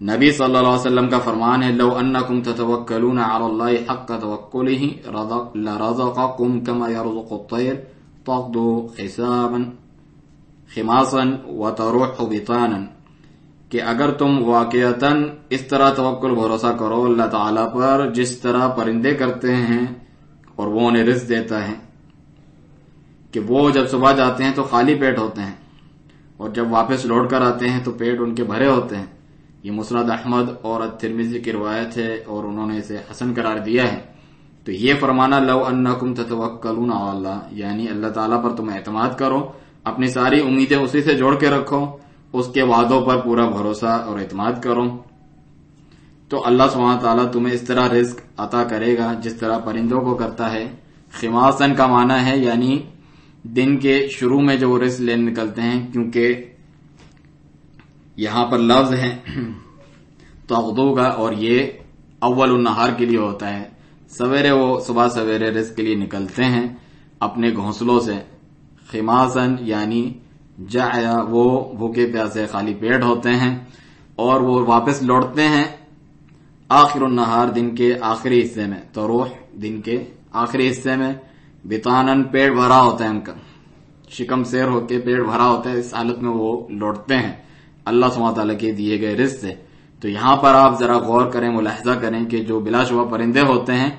نبی صلی اللہ علیہ وسلم کا فرمان ہے لو انکم تتوکلون علی اللہ حق توکلہ لرزقکم کما یرزق الطیر تغدو خماصا وتروح بطانا، کہ اگر تم واقعتاً اس طرح توکل بھروسہ کرو اللہ تعالیٰ پر جس طرح پرندے کرتے ہیں اور وہ انہیں رزق دیتا ہے، کہ وہ جب صبح جاتے ہیں تو خالی پیٹ ہوتے ہیں اور جب واپس لوٹ کر آتے ہیں تو پیٹ ان کے بھرے ہوتے ہیں۔ یہ مسند احمد اور الترمذی کی روایت ہے اور انہوں نے اسے حسن قرار دیا ہے۔ تو یہ فرمانا لو انکم تتوکلون علی اللہ، یعنی اللہ تعالیٰ پر تم اعتماد کرو، اپنی ساری امیدیں اسی سے جوڑ کے رکھو، اس کے وعدوں پر پورا بھروسہ اور اعتماد کرو، تو اللہ سبحانہ تعالیٰ تمہیں اس طرح رزق عطا کرے گا جس طرح پرندوں کو کرتا ہے۔ خماسن کا معنی ہے یعنی دن کے شروع میں جو رزق لینے نکلتے ہیں، کیونکہ یہاں پر لفظ ہے تغدو کا اور یہ اول النہار کے لیے ہوتا ہے، سویرے وہ صبح سویرے رزق کے لیے نکلتے ہیں اپنے گھونسلوں سے۔ خماسن یعنی جایا وہ بھوکے پیاسے خالی پیٹ ہوتے ہیں اور وہ واپس لوٹتے ہیں آخر النہار دن کے آخری حصے میں، تروح دن کے آخری حصے میں، بطانن پیٹ بھرا ہوتا ہے ان کا، شکم سیر ہو کے پیٹ بھرا ہوتا ہے، اس حالت میں وہ لوٹتے ہیں اللہ سبحانہ تعالیٰ کے دیے گئے رزق سے۔ تو یہاں پر آپ ذرا غور کریں، ملاحظہ کریں کہ جو بلا شبہ پرندے ہوتے ہیں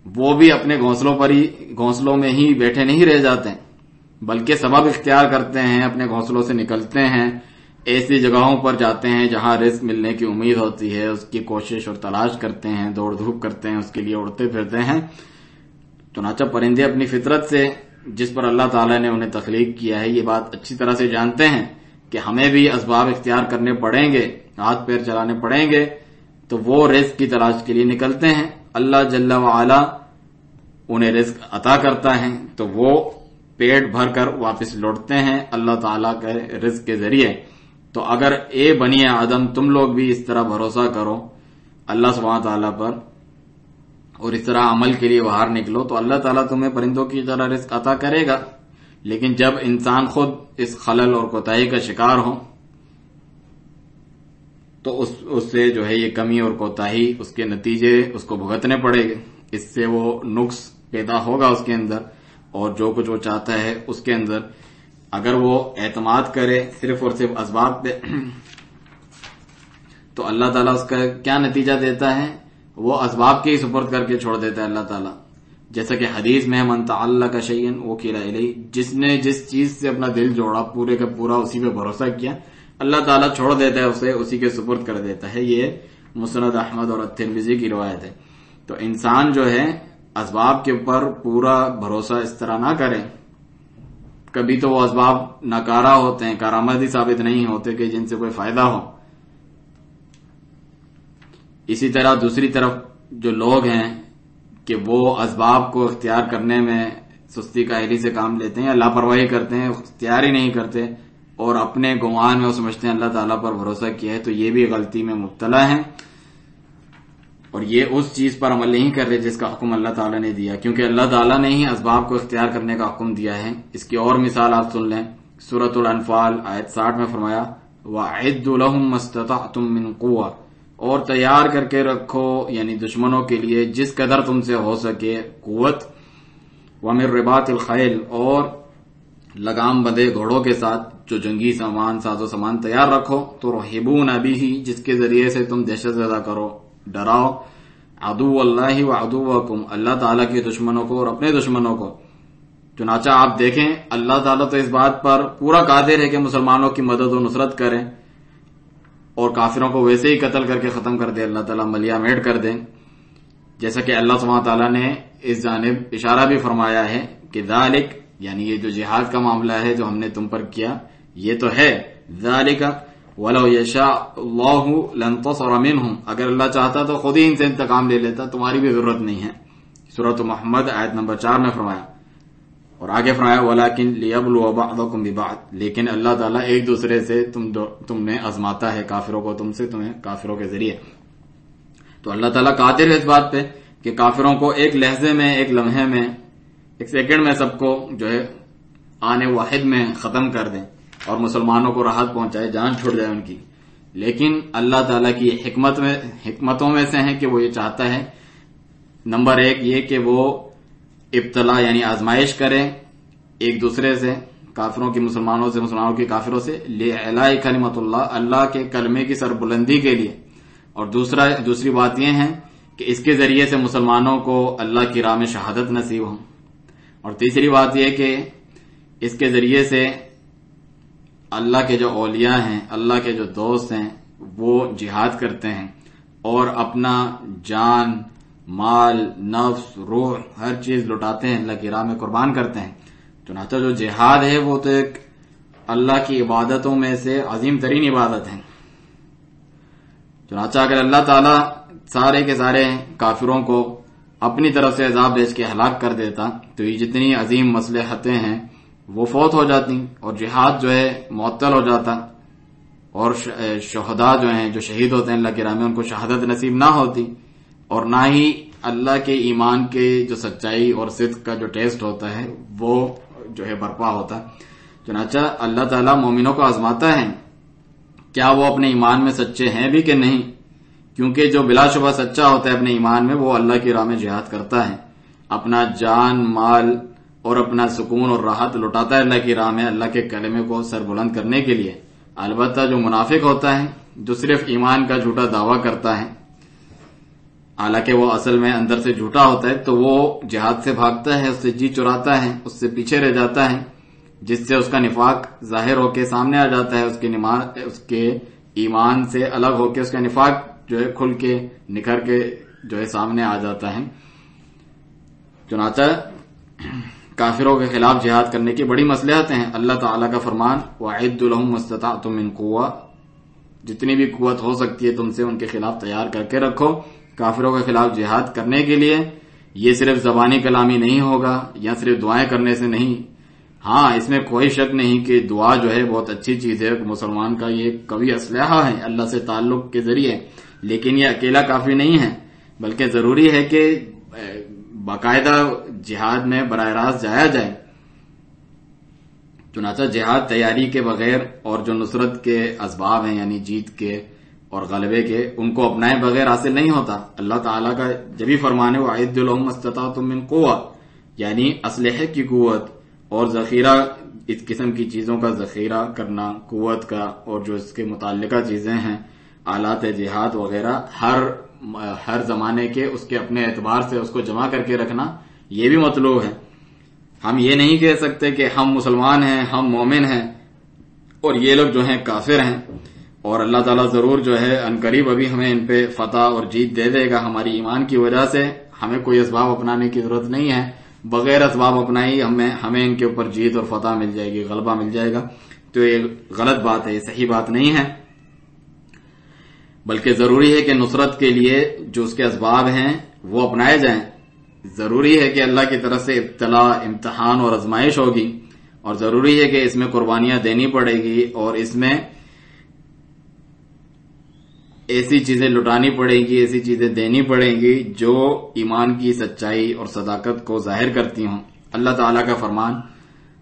وہ بھی اپنے گھونسلوں میں ہی بیٹھے نہیں رہ جاتے، بلکہ سبب اختیار کرتے ہیں، اپنے گھونسلوں سے نکلتے ہیں، ایسی جگہوں پر جاتے ہیں جہاں رزق ملنے کی امید ہوتی ہے، اس کی کوشش اور تلاش کرتے ہیں، دوڑ دھوپ کرتے ہیں، اس کے لیے اڑتے پھرتے ہیں۔ چنانچہ پرندے اپنی فطرت سے جس پر اللہ تعالیٰ نے انہیں تخلیق کیا ہے یہ بات اچھی طرح سے جانتے ہیں کہ ہمیں بھی اسباب اختیار کرنے پڑیں گے، ہاتھ پیر چلانے پڑیں گے، تو وہ رزق کی تلاش کے لیے نکلتے ہیں۔ اللہ جل وعلا انہیں رزق عطا کرتا ہے تو وہ پیٹ بھر کر واپس لوٹتے ہیں اللہ تعالیٰ کے رزق کے ذریعے۔ تو اگر اے بنی آدم تم لوگ بھی اس طرح بھروسہ کرو اللہ سبحانہ تعالیٰ پر اور اس طرح عمل کے لیے باہر نکلو تو اللہ تعالیٰ تمہیں پرندوں کی طرح رزق عطا کرے گا۔ لیکن جب انسان خود اس خلل اور کوتاہی کا شکار ہو تو اس سے جو ہے یہ کمی اور کوتاہی اس کے نتیجے اس کو بھگتنے پڑے گے، اس سے وہ نقص پیدا ہوگا اس کے اندر، اور جو کچھ وہ چاہتا ہے اس کے اندر اگر وہ اعتماد کرے صرف اور صرف اسباب پہ تو اللہ تعالیٰ اس کا کیا نتیجہ دیتا ہے، وہ اسباب کے ہی سپرد کر کے چھوڑ دیتا ہے اللہ تعالیٰ۔ جیسا کہ حدیث میں من تعلق شیئا وکل الیہ، جس نے جس چیز سے اپنا دل جوڑا پورے کا پورا اسی پہ بھروسہ کیا اللہ تعالیٰ چھوڑ دیتا ہے اسے، اسی کے سپرد کر دیتا ہے۔ یہ مسند احمد اور الترمذی کی روایت ہے۔ تو انسان جو ہے اسباب کے اوپر پورا بھروسہ اس طرح نہ کرے، کبھی تو وہ اسباب ناکارہ ہوتے ہیں، کارآمدی ثابت نہیں ہوتے کہ جن سے کوئی فائدہ ہو۔ اسی طرح دوسری طرف جو لوگ ہیں کہ وہ اسباب کو اختیار کرنے میں سستی کاہلی سے کام لیتے ہیں یا لاپرواہی کرتے ہیں، اختیار ہی نہیں کرتے اور اپنے گمان میں وہ سمجھتے ہیں اللہ تعالیٰ پر بھروسہ کیا ہے، تو یہ بھی غلطی میں مبتلا ہیں اور یہ اس چیز پر عمل نہیں کر رہے جس کا حکم اللہ تعالیٰ نے دیا، کیونکہ اللہ تعالیٰ نے ہی اسباب کو اختیار کرنے کا حکم دیا ہے۔ اس کی اور مثال آپ سن لیں، سورۃ الانفال آیت 60 میں فرمایا وَأَعِدُّوا لَهُم مَّا اسْتَطَعْتُم مِّن قُوَّةٍ، اور تیار کر کے رکھو یعنی دشمنوں کے لیے جس قدر تم سے ہو سکے قوت، وَمِن رِّبَاطِ الْخَيْلِ، اور لگام بندے گھوڑوں کے ساتھ جو جنگی سامان ساز و سامان تیار رکھو، تُرْهِبُونَ بِهِ، جس کے ذریعے سے تم دہشت زدہ کرو، ڈراؤ، عدو اللہ وعدوکم، اللہ تعالیٰ کے دشمنوں کو اور اپنے دشمنوں کو۔ چنانچہ آپ دیکھیں اللہ تعالیٰ تو اس بات پر پورا قادر ہے کہ مسلمانوں کی مدد و نصرت کریں اور کافروں کو ویسے ہی قتل کر کے ختم کر دے، اللہ تعالیٰ ملیا میٹ کر دیں، جیسا کہ اللہ سبحانہ تعالیٰ نے اس جانب اشارہ بھی فرمایا ہے کہ ذالک، یعنی یہ جو جہاد کا معاملہ ہے جو ہم نے تم پر کیا یہ تو ہے، ذالک وَلَوْ يَشَاءُ اللَّهُ لَانتَصَرَ مِنْهُمْ، اگر اللہ چاہتا تو خود ہی ان سے انتقام لے لیتا، تمہاری بھی ضرورت نہیں ہے۔ سورۃ محمد آیت نمبر 4 میں فرمایا، اور آگے فرمایا وَلَكِنْ لِيَبْلُوَ بَعْضَكُمْ بِبَعْضٍ، لیکن اللہ تعالیٰ ایک دوسرے سے تم نے آزماتا ہے، کافروں کو تم سے، تمہیں کافروں کے ذریعے۔ تو اللہ تعالیٰ قادر ہے اس بات پہ کہ کافروں کو ایک لحظے میں، ایک لمحے میں، ایک سیکنڈ میں سب کو جو ہے آنے واحد میں ختم کر دیں اور مسلمانوں کو راحت پہنچائے، جان چھوڑ جائے ان کی۔ لیکن اللہ تعالیٰ کی حکمتوں میں سے ہے کہ وہ یہ چاہتا ہے نمبر ایک یہ کہ وہ ابتلا یعنی آزمائش کرے ایک دوسرے سے، کافروں کی مسلمانوں سے، مسلمانوں کی کافروں سے، لِعِلَاءِ کلمۃ اللہ، اللہ کے کلمے کی سربلندی کے لیے، اور دوسری بات یہ ہے کہ اس کے ذریعے سے مسلمانوں کو اللہ کی راہ میں شہادت نصیب ہو، اور تیسری بات یہ کہ اس کے ذریعے سے اللہ کے جو اولیاء ہیں، اللہ کے جو دوست ہیں، وہ جہاد کرتے ہیں اور اپنا جان، مال، نفس، روح، ہر چیز لٹاتے ہیں، اللہ کی راہ میں قربان کرتے ہیں۔ چنانچہ جو جہاد ہے وہ تو ایک اللہ کی عبادتوں میں سے عظیم ترین عبادت ہے۔ چنانچہ اگر اللہ تعالیٰ سارے کے سارے کافروں کو اپنی طرف سے عذاب بھیج کے ہلاک کر دیتا تو یہ جتنی عظیم مصلحتیں ہیں وہ فوت ہو جاتی، اور جہاد جو ہے معطل ہو جاتا، اور شہداء جو ہیں، جو شہید ہوتے ہیں اللہ کی راہ میں، ان کو شہادت نصیب نہ ہوتی، اور نہ ہی اللہ کے ایمان کے جو سچائی اور صدق کا جو ٹیسٹ ہوتا ہے وہ جو ہے برپا ہوتا۔ چنانچہ اللہ تعالیٰ مومنوں کو آزماتا ہے کیا وہ اپنے ایمان میں سچے ہیں بھی کہ نہیں، کیونکہ جو بلا شبہ سچا ہوتا ہے اپنے ایمان میں وہ اللہ کی راہ میں جہاد کرتا ہے، اپنا جان، مال اور اپنا سکون اور راحت لٹاتا ہے اللہ کی راہ میں، اللہ کے کلمے کو سربلند کرنے کے لیے۔ البتہ جو منافق ہوتا ہے، جو صرف ایمان کا جھوٹا دعویٰ کرتا ہے، حالانکہ وہ اصل میں اندر سے جھوٹا ہوتا ہے، تو وہ جہاد سے بھاگتا ہے، اس سے جی چراتا ہے، اس سے پیچھے رہ جاتا ہے، جس سے اس کا نفاق ظاہر ہو کے سامنے آ جاتا ہے، اس کے ایمان سے الگ ہو کے اس کا نفاق جو ہے کھل کے نکھر کے جو ہے سامنے آ جاتا ہے۔ چنانچہ کافروں کے خلاف جہاد کرنے کی بڑی مصلحت ہیں۔ اللہ تعالیٰ کا فرمان وَأَعِدُّوا لَهُم مَّا اسْتَطَعْتُم مِّن قُوَّةٍ، جتنی بھی قوت ہو سکتی ہے تم سے ان کے خلاف تیار کر کے رکھو۔ کافروں کے خلاف جہاد کرنے کے لیے یہ صرف زبانی کلامی نہیں ہوگا یا صرف دعائیں کرنے سے نہیں، ہاں اس میں کوئی شک نہیں کہ دعا جو ہے بہت اچھی چیز ہے، مسلمان کا یہ قوی اسلحہ ہے اللہ سے تعلق کے ذریعے، لیکن یہ اکیلا کافی نہیں ہے، بلکہ ضروری ہے کہ باقاعدہ جہاد میں براہ راست جایا جائے۔ چنانچہ جہاد تیاری کے بغیر اور جو نصرت کے اسباب ہیں یعنی جیت کے اور غلبے کے، ان کو اپنائے بغیر حاصل نہیں ہوتا۔ اللہ تعالیٰ کا جب بھی فرمان ہے وَأَعِدُّوا لَهُم مَّا اسْتَطَعْتُم مِّن قُوَّةٍ، یعنی اسلحے کی قوت اور ذخیرہ، اس قسم کی چیزوں کا ذخیرہ کرنا، قوت کا، اور جو اس کے متعلقہ چیزیں ہیں، آلات جہاد وغیرہ، ہر زمانے کے اس کے اپنے اعتبار سے اس کو جمع کر کے رکھنا، یہ بھی مطلوب ہے۔ ہم یہ نہیں کہہ سکتے کہ ہم مسلمان ہیں، ہم مومن ہیں اور یہ لوگ جو ہیں کافر ہیں، اور اللہ تعالیٰ ضرور جو ہے عنقریب ابھی ہمیں ان پہ فتح اور جیت دے دے گا ہماری ایمان کی وجہ سے، ہمیں کوئی اسباب اپنانے کی ضرورت نہیں ہے، بغیر اسباب اپنائی ہمیں ان کے اوپر جیت اور فتح مل جائے گی، غلبہ مل جائے گا۔ تو یہ غلط بات ہے، یہ صحیح بات نہیں ہے، بلکہ ضروری ہے کہ نصرت کے لیے جو اس کے اسباب ہیں وہ اپنائے جائیں۔ ضروری ہے کہ اللہ کی طرف سے ابتلا، امتحان اور آزمائش ہوگی، اور ضروری ہے کہ اس میں قربانیاں دینی پڑے گی، اور اس میں ایسی چیزیں لٹانی پڑے گی، ایسی چیزیں دینی پڑیں گی جو ایمان کی سچائی اور صداقت کو ظاہر کرتی ہوں۔ اللہ تعالیٰ کا فرمان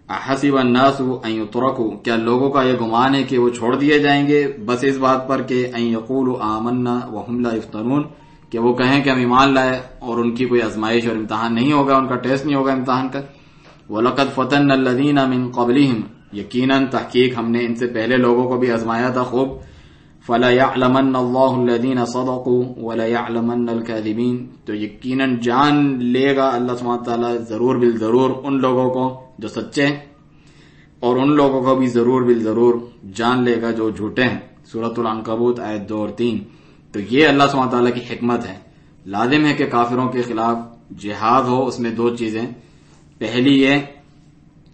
احسب الناس ان یترکوا، کیا لوگوں کا یہ گمان ہے کہ وہ چھوڑ دیے جائیں گے بس اس بات پر کہ ان یقولوا آمنا وهم لا یفتنون، کہ وہ کہیں کہ ہم ایمان لائے اور ان کی کوئی آزمائش اور امتحان نہیں ہوگا، ان کا ٹیسٹ نہیں ہوگا امتحان کا۔ وَلَقَدْ فَتَنَّا الَّذِينَ مِن قَبْلِهِمْ، یقیناً تحقیق ہم نے ان سے پہلے لوگوں کو بھی آزمایا تھا خوب۔ فَلَيَعْلَمَنَّ اللَّهُ الَّذِينَ صَدَقُوا وَلَيَعْلَمَنَّ الْكَاذِبِينَ، تو یقیناً جان لے گا اللہ سبحانہ تعالیٰ ضرور بالضرور ان لوگوں کو جو سچے ہیں، اور ان لوگوں کو بھی ضرور بالضرور جان لے گا جو جھوٹے ہیں۔ سورۃ العنکبوت آیت 2 اور 3۔ تو یہ اللہ سبحانہ تعالیٰ کی حکمت ہے۔ لازم ہے کہ کافروں کے خلاف جہاد ہو، اس میں دو چیزیں، پہلی یہ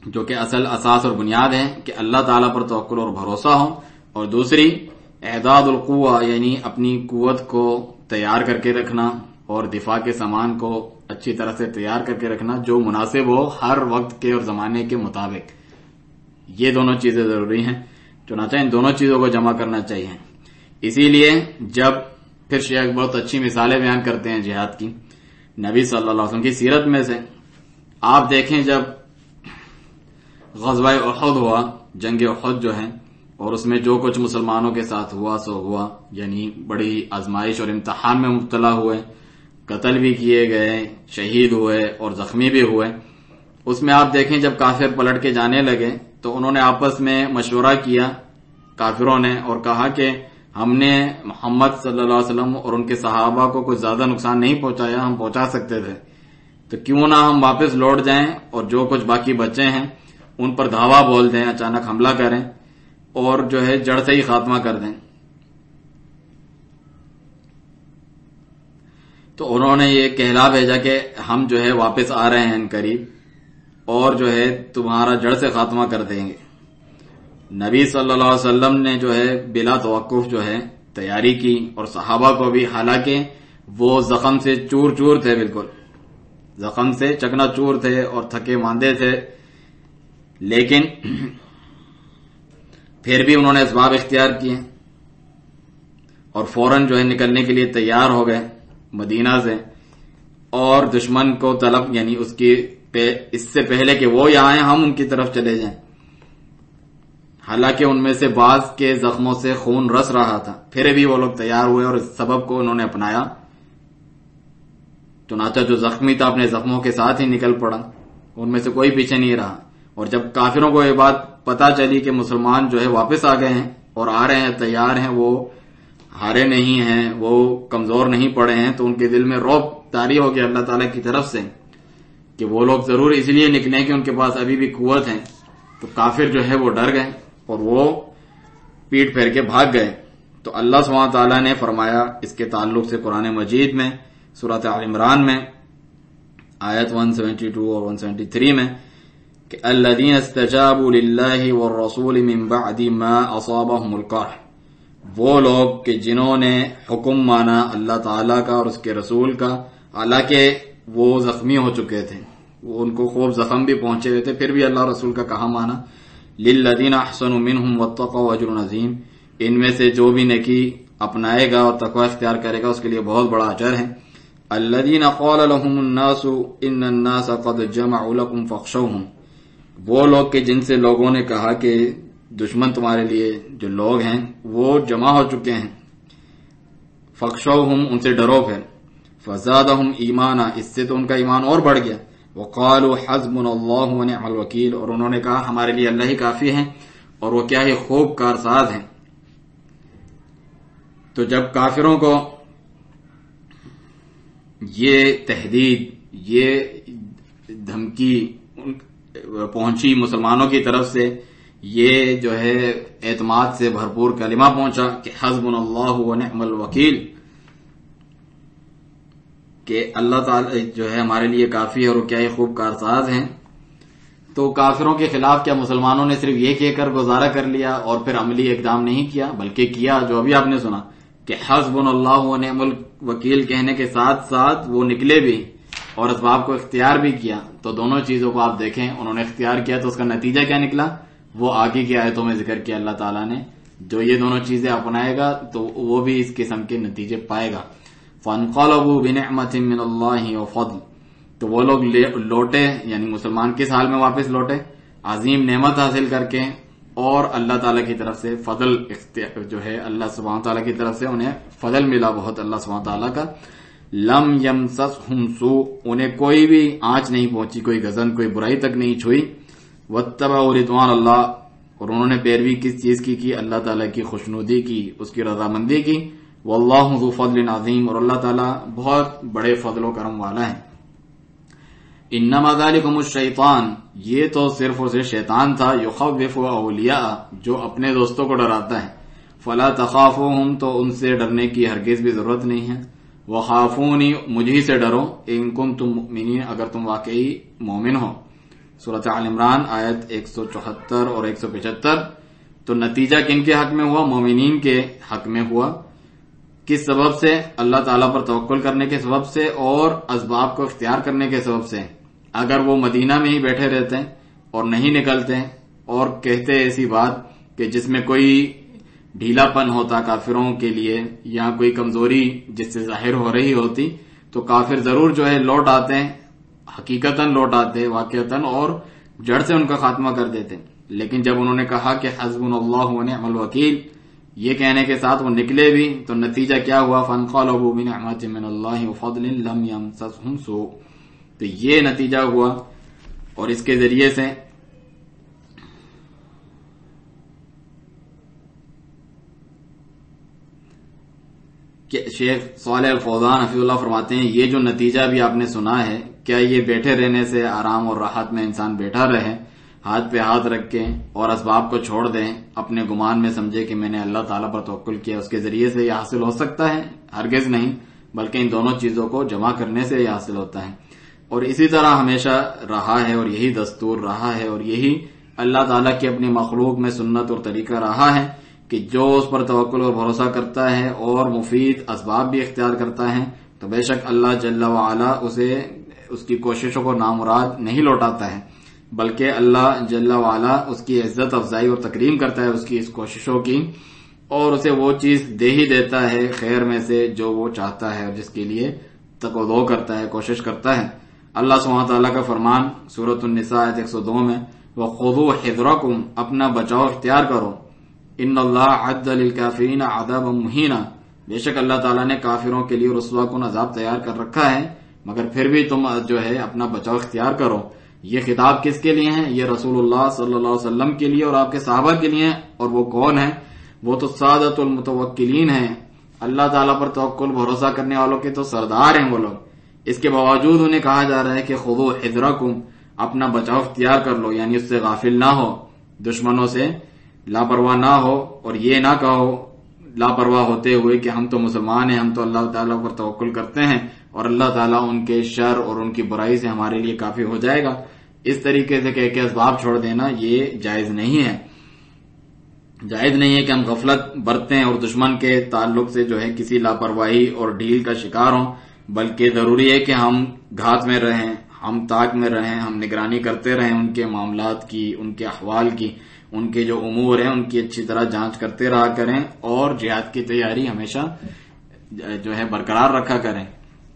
جو کہ اصل اساس اور بنیاد ہے کہ اللہ تعالیٰ پر توکل اور بھروسہ ہو، اور دوسری اعداد القوہ، یعنی اپنی قوت کو تیار کر کے رکھنا اور دفاع کے سامان کو اچھی طرح سے تیار کر کے رکھنا جو مناسب ہو ہر وقت کے اور زمانے کے مطابق۔ یہ دونوں چیزیں ضروری ہیں، چنانچہ ان دونوں چیزوں کو جمع کرنا چاہیے۔ اسی لیے جب پھر شیخ بہت اچھی مثالیں بیان کرتے ہیں جہاد کی، نبی صلی اللہ علیہ وسلم کی سیرت میں سے آپ دیکھیں جب غزوہ احد ہوا، جنگ احد جو ہے، اور اس میں جو کچھ مسلمانوں کے ساتھ ہوا سو ہوا، یعنی بڑی آزمائش اور امتحان میں مبتلا ہوئے، قتل بھی کیے گئے، شہید ہوئے اور زخمی بھی ہوئے، اس میں آپ دیکھیں جب کافر پلٹ کے جانے لگے تو انہوں نے آپس میں مشورہ کیا کافروں نے اور کہا کہ ہم نے محمد صلی اللہ علیہ وسلم اور ان کے صحابہ کو کوئی زیادہ نقصان نہیں پہنچایا، ہم پہنچا سکتے تھے، تو کیوں نہ ہم واپس لوٹ جائیں اور جو کچھ باقی بچے ہیں ان پر دھاوا بول دیں، اچانک حملہ کریں اور جو ہے جڑ سے ہی خاتمہ کر دیں۔ تو انہوں نے یہ کہلا بھیجا کہ ہم جو ہے واپس آ رہے ہیں ان قریب اور جو ہے تمہارا جڑ سے خاتمہ کر دیں گے۔ نبی صلی اللہ علیہ وسلم نے جو ہے بلا توقف جو ہے تیاری کی اور صحابہ کو بھی، حالانکہ وہ زخم سے چور چور تھے، بالکل زخم سے چکنا چور تھے اور تھکے ماندے تھے، لیکن پھر بھی انہوں نے اسباب اختیار کیے اور فوراً جو ہے نکلنے کے لیے تیار ہو گئے مدینہ سے، اور دشمن کو طلب، یعنی اس سے پہلے کہ وہ یہاں آئیں ہم ان کی طرف چلے جائیں۔ حالانکہ ان میں سے بعض کے زخموں سے خون رس رہا تھا، پھر بھی وہ لوگ تیار ہوئے اور اس سبب کو انہوں نے اپنایا۔ چنانچہ جو زخمی تھا اپنے زخموں کے ساتھ ہی نکل پڑا، ان میں سے کوئی پیچھے نہیں رہا۔ اور جب کافروں کو یہ بات پتا چلی کہ مسلمان جو ہے واپس آ گئے ہیں اور آ رہے ہیں، تیار ہیں، وہ ہارے نہیں ہیں، وہ کمزور نہیں پڑے ہیں، تو ان کے دل میں رعب طاری ہو گیا اللہ تعالیٰ کی طرف سے کہ وہ لوگ ضرور اس لیے نکلیں کہ ان کے پاس ابھی بھی قوت ہے۔ تو کافر جو ہے وہ ڈر گئے اور وہ پیٹ پھیر کے بھاگ گئے۔ تو اللہ سبحانہ تعالیٰ نے فرمایا اس کے تعلق سے قرآن مجید میں سورۃ آل عمران میں آیت 172 اور 173 میں کہ الذین استجابوا للہ والرسول من بعد ما اصابهم القرح، وہ لوگ کہ جنہوں نے حکم مانا اللہ تعالیٰ کا اور اس کے رسول کا، حالانکہ وہ زخمی ہو چکے تھے، وہ ان کو خوب زخم بھی پہنچے ہوئے تھے، پھر بھی اللہ رسول کا کہا مانا۔ للذین احسنوا منہم واتقوا اجر عظیم، ان میں سے جو بھی نیکی اپنائے گا اور تقوی اختیار کرے گا اس کے لیے بہت بڑا اجر ہے۔ الذین قال لهم الناس ان الناس قد جمعوا لكم فاخشوهم، وہ لوگ کہ جن سے لوگوں نے کہا کہ دشمن تمہارے لیے جو لوگ ہیں وہ جمع ہو چکے ہیں، فاخشوهم ان سے ڈرو، پھر فزادهم ایمانا، اس سے تو ان کا ایمان اور بڑھ گیا، وقالوا حسبنا اللہ ونعم الوکیل، اور انہوں نے کہا ہمارے لیے اللہ ہی کافی ہیں اور وہ کیا ہی خوب کارساز ہیں۔ تو جب کافروں کو یہ تہدید، یہ دھمکی پہنچی مسلمانوں کی طرف سے، یہ جو ہے اعتماد سے بھرپور کلمہ پہنچا کہ حسبنا اللہ ونعم الوکیل، کہ اللہ تعالی جو ہے ہمارے لیے کافی ہے اور وہ کیا ہی خوب کارساز ہیں، تو کافروں کے خلاف کیا مسلمانوں نے صرف یہ کہہ کر گزارا کر لیا اور پھر عملی اقدام نہیں کیا، بلکہ کیا جو ابھی آپ نے سنا کہ حسبنا اللہ ونعم الوکیل کہنے کے ساتھ ساتھ وہ نکلے بھی اور اسباب کو اختیار بھی کیا۔ تو دونوں چیزوں کو آپ دیکھیں، انہوں نے اختیار کیا تو اس کا نتیجہ کیا نکلا، وہ آگے کی آیتوں میں ذکر کیا اللہ تعالیٰ نے، جو یہ دونوں چیزیں اپنائے گا تو وہ بھی اس قسم کے نتیجے پائے گا۔ فانقلبوا بنعمت من اللہ وفضل، تو وہ لوگ لوٹے، یعنی مسلمان کس حال میں واپس لوٹے، عظیم نعمت حاصل کر کے اور اللہ تعالیٰ کی طرف سے فضل جو ہے اللہ سبحانہ تعالیٰ کی طرف سے انہیں فضل ملا بہت اللہ سبحانہ تعالیٰ کا۔ لم یمسسہم سوء، انہیں کوئی بھی آنچ نہیں پہنچی، کوئی غضن، کوئی برائی تک نہیں چھوئی۔ واتبعوا رضوان اللہ، اور انہوں نے پیروی کس چیز کی اللہ تعالیٰ کی خوشنودی کی، اس کی رضامندی کی۔ واللہ ذو فضل عظیم، اور اللہ تعالیٰ بہت بڑے فضل و کرم والا ہے۔ انما ذالکم الشیطان، یہ تو صرف اور صرف شیطان تھا، یخوف اولیاء، جو اپنے دوستوں کو ڈراتا ہے۔ فلا تخافوہم، تو ان سے ڈرنے کی ہرگز بھی ضرورت نہیں ہے۔ وخافونی، مجھے سے ڈرو، ان کنتم مؤمنین، اگر تم واقعی مومن ہو۔ سورۃ آل عمران آیت 174 اور 175۔ تو نتیجہ کن کے حق میں ہوا؟ مومنین کے حق میں ہوا۔ کس سبب سے؟ اللہ تعالیٰ پر توکل کرنے کے سبب سے اور اسباب کو اختیار کرنے کے سبب سے۔ اگر وہ مدینہ میں ہی بیٹھے رہتے اور نہیں نکلتے اور کہتے ایسی بات کہ جس میں کوئی ڈھیلا پن ہوتا کافروں کے لیے یا کوئی کمزوری جس سے ظاہر ہو رہی ہوتی، تو کافر ضرور جو ہے لوٹ آتے، حقیقتاً لوٹ آتے واقعتاً، اور جڑ سے ان کا خاتمہ کر دیتے۔ لیکن جب انہوں نے کہا کہ حسبنا اللہ ونعم الوکیل، یہ کہنے کے ساتھ وہ نکلے بھی، تو نتیجہ کیا ہوا؟ فانقلبوا بنعمت من اللہ وفضل لم یمسسهم سوء، تو یہ نتیجہ ہوا۔ اور اس کے ذریعے سے کہ شیخ صالح الفوزان حفظہ اللہ فرماتے ہیں یہ جو نتیجہ بھی آپ نے سنا ہے، کیا یہ بیٹھے رہنے سے آرام اور راحت میں انسان بیٹھا رہے، ہاتھ پہ ہاتھ رکھ کے اور اسباب کو چھوڑ دیں، اپنے گمان میں سمجھے کہ میں نے اللہ تعالیٰ پر توکل کیا، اس کے ذریعے سے یہ حاصل ہو سکتا ہے؟ ہرگز نہیں، بلکہ ان دونوں چیزوں کو جمع کرنے سے یہ حاصل ہوتا ہے۔ اور اسی طرح ہمیشہ رہا ہے، اور یہی دستور رہا ہے، اور یہی اللہ تعالیٰ کی اپنی مخلوق میں سنت اور طریقہ رہا ہے کہ جو اس پر توکل اور بھروسہ کرتا ہے اور مفید اسباب بھی اختیار کرتا ہے، تو بے شک اللہ جل وعلا اسے اس کی کوششوں کو نامراد نہیں لوٹاتا ہے، بلکہ اللہ جل وعلا اس کی عزت افزائی اور تکریم کرتا ہے اس کی اس کوششوں کی، اور اسے وہ چیز دے ہی دیتا ہے خیر میں سے جو وہ چاہتا ہے اور جس کے لیے تقوی کرتا ہے، کوشش کرتا ہے۔ اللہ سبحانہ تعالیٰ کا فرمان سورۃ النساء آیت 102 میں وَخُذُوا حِذْرَكُمْ، اپنا بچاؤ اختیار کرو، ان اللہ عد للکافرین عذابا مہینا، بے شک اللہ تعالیٰ نے کافروں کے لیے رسوا کن عذاب تیار کر رکھا ہے، مگر پھر بھی تم جو ہے اپنا بچاؤ اختیار کرو۔ یہ خطاب کس کے لیے ہے؟ یہ رسول اللہ صلی اللہ علیہ وسلم کے لیے اور آپ کے صحابہ کے لیے، اور وہ کون ہیں؟ وہ تو سعادت المتوکلین ہیں، اللہ تعالیٰ پر توکل بھروسہ کرنے والوں کے تو سردار ہیں وہ لوگ۔ اس کے باوجود انہیں کہا جا رہا ہے کہ خذوا حذرکم، اپنا بچاؤ اختیار کر لو، یعنی اس سے غافل نہ ہو، دشمنوں سے لاپرواہ نہ ہو، اور یہ نہ کہو لاپرواہ ہوتے ہوئے کہ ہم تو مسلمان ہیں، ہم تو اللہ تعالیٰ پر توکل کرتے ہیں اور اللہ تعالیٰ ان کے شر اور ان کی برائی سے ہمارے لیے کافی ہو جائے گا، اس طریقے سے کہہ کے اسباب چھوڑ دینا یہ جائز نہیں ہے۔ جائز نہیں ہے کہ ہم غفلت برتیں اور دشمن کے تعلق سے جو ہے کسی لاپرواہی اور ڈھیل کا شکار ہوں، بلکہ ضروری ہے کہ ہم گھات میں رہیں، ہم طاق میں رہیں، ہم نگرانی کرتے رہیں ان کے معاملات کی، ان کے احوال کی، ان کے جو امور ہیں ان کی اچھی طرح جانچ کرتے رہا کریں، اور جہاد کی تیاری ہمیشہ جو ہے برقرار رکھا کریں۔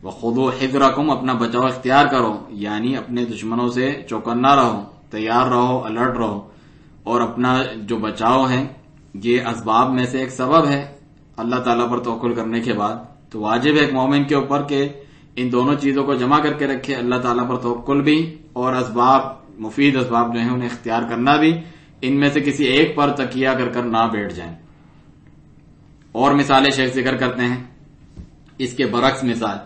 وَخُذُوا حِذْرَكُمْ، اپنا بچاؤ اختیار کرو، یعنی اپنے دشمنوں سے چوکنا رہو، تیار رہو، الرٹ رہو، اور اپنا جو بچاؤ ہے یہ اسباب میں سے ایک سبب ہے اللہ تعالیٰ پر توکل کرنے کے بعد، تو واجب ہے ایک مومن کے اوپر کہ ان دونوں چیزوں کو جمع کر کے رکھے، اللہ تعالیٰ پر توکل بھی اور اسباب، مفید اسباب جو ہیں انہیں اختیار کرنا بھی، ان میں سے کسی ایک پر تکیہ کر کر نہ بیٹھ جائیں۔ اور مثالیں شیخ ذکر کرتے ہیں، اس کے برعکس مثال،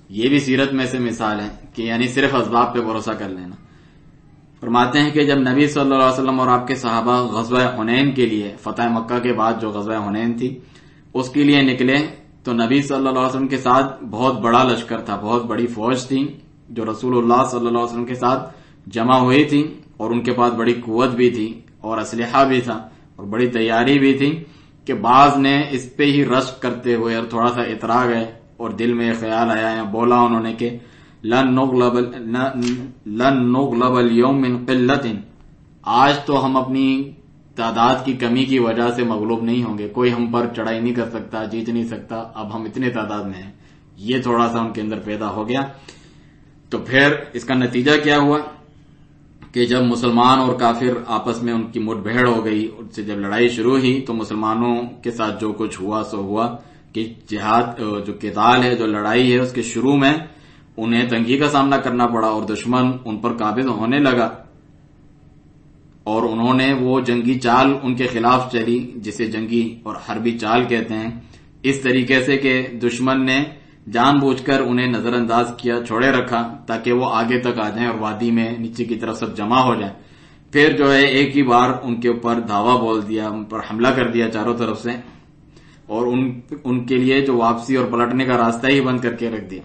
یہ بھی سیرت میں سے مثال ہے کہ یعنی صرف اسباب پہ بھروسہ کر لینا۔ فرماتے ہیں کہ جب نبی صلی اللہ علیہ وسلم اور آپ کے صحابہ غزوہ حنین کے لیے، فتح مکہ کے بعد جو غزوہ حنین تھی اس کے لیے نکلے، تو نبی صلی اللہ علیہ وسلم کے ساتھ بہت بڑا لشکر تھا، بہت بڑی فوج تھی جو رسول اللہ صلی اللہ علیہ وسلم کے ساتھ جمع ہوئی تھی، اور ان کے پاس بڑی قوت بھی تھی اور اسلحہ بھی تھا اور بڑی تیاری بھی تھی، کہ بعض نے اس پہ ہی رشک کرتے ہوئے اور تھوڑا سا اترا گئے، اور دل میں خیال آیا یا بولا انہوں نے کہ لن نغلب اليوم من قلت، آج تو ہم اپنی تعداد کی کمی کی وجہ سے مغلوب نہیں ہوں گے، کوئی ہم پر چڑھائی نہیں کر سکتا، جیت نہیں سکتا، اب ہم اتنے تعداد میں ہیں، یہ تھوڑا سا ان کے اندر پیدا ہو گیا۔ تو پھر اس کا نتیجہ کیا ہوا کہ جب مسلمان اور کافر آپس میں ان کی مٹ بھیڑ ہو گئی، ان سے جب لڑائی شروع ہوئی، تو مسلمانوں کے ساتھ جو کچھ ہوا سو ہوا کہ جہاد جو قتال ہے، جو لڑائی ہے، اس کے شروع میں انہیں تنگی کا سامنا کرنا پڑا اور دشمن ان پر قابض ہونے لگا، اور انہوں نے وہ جنگی چال ان کے خلاف چلی جسے جنگی اور حربی چال کہتے ہیں، اس طریقے سے کہ دشمن نے جان بوجھ کر انہیں نظر انداز کیا، چھوڑے رکھا تاکہ وہ آگے تک آ جائیں اور وادی میں نیچے کی طرف سب جمع ہو جائیں۔ پھر جو ہے ایک ہی بار ان کے اوپر دھاوا بول دیا، ان پر حملہ کر دیا چاروں طرف سے، اور ان کے لیے جو واپسی اور پلٹنے کا راستہ ہی بند کر کے رکھ دیا۔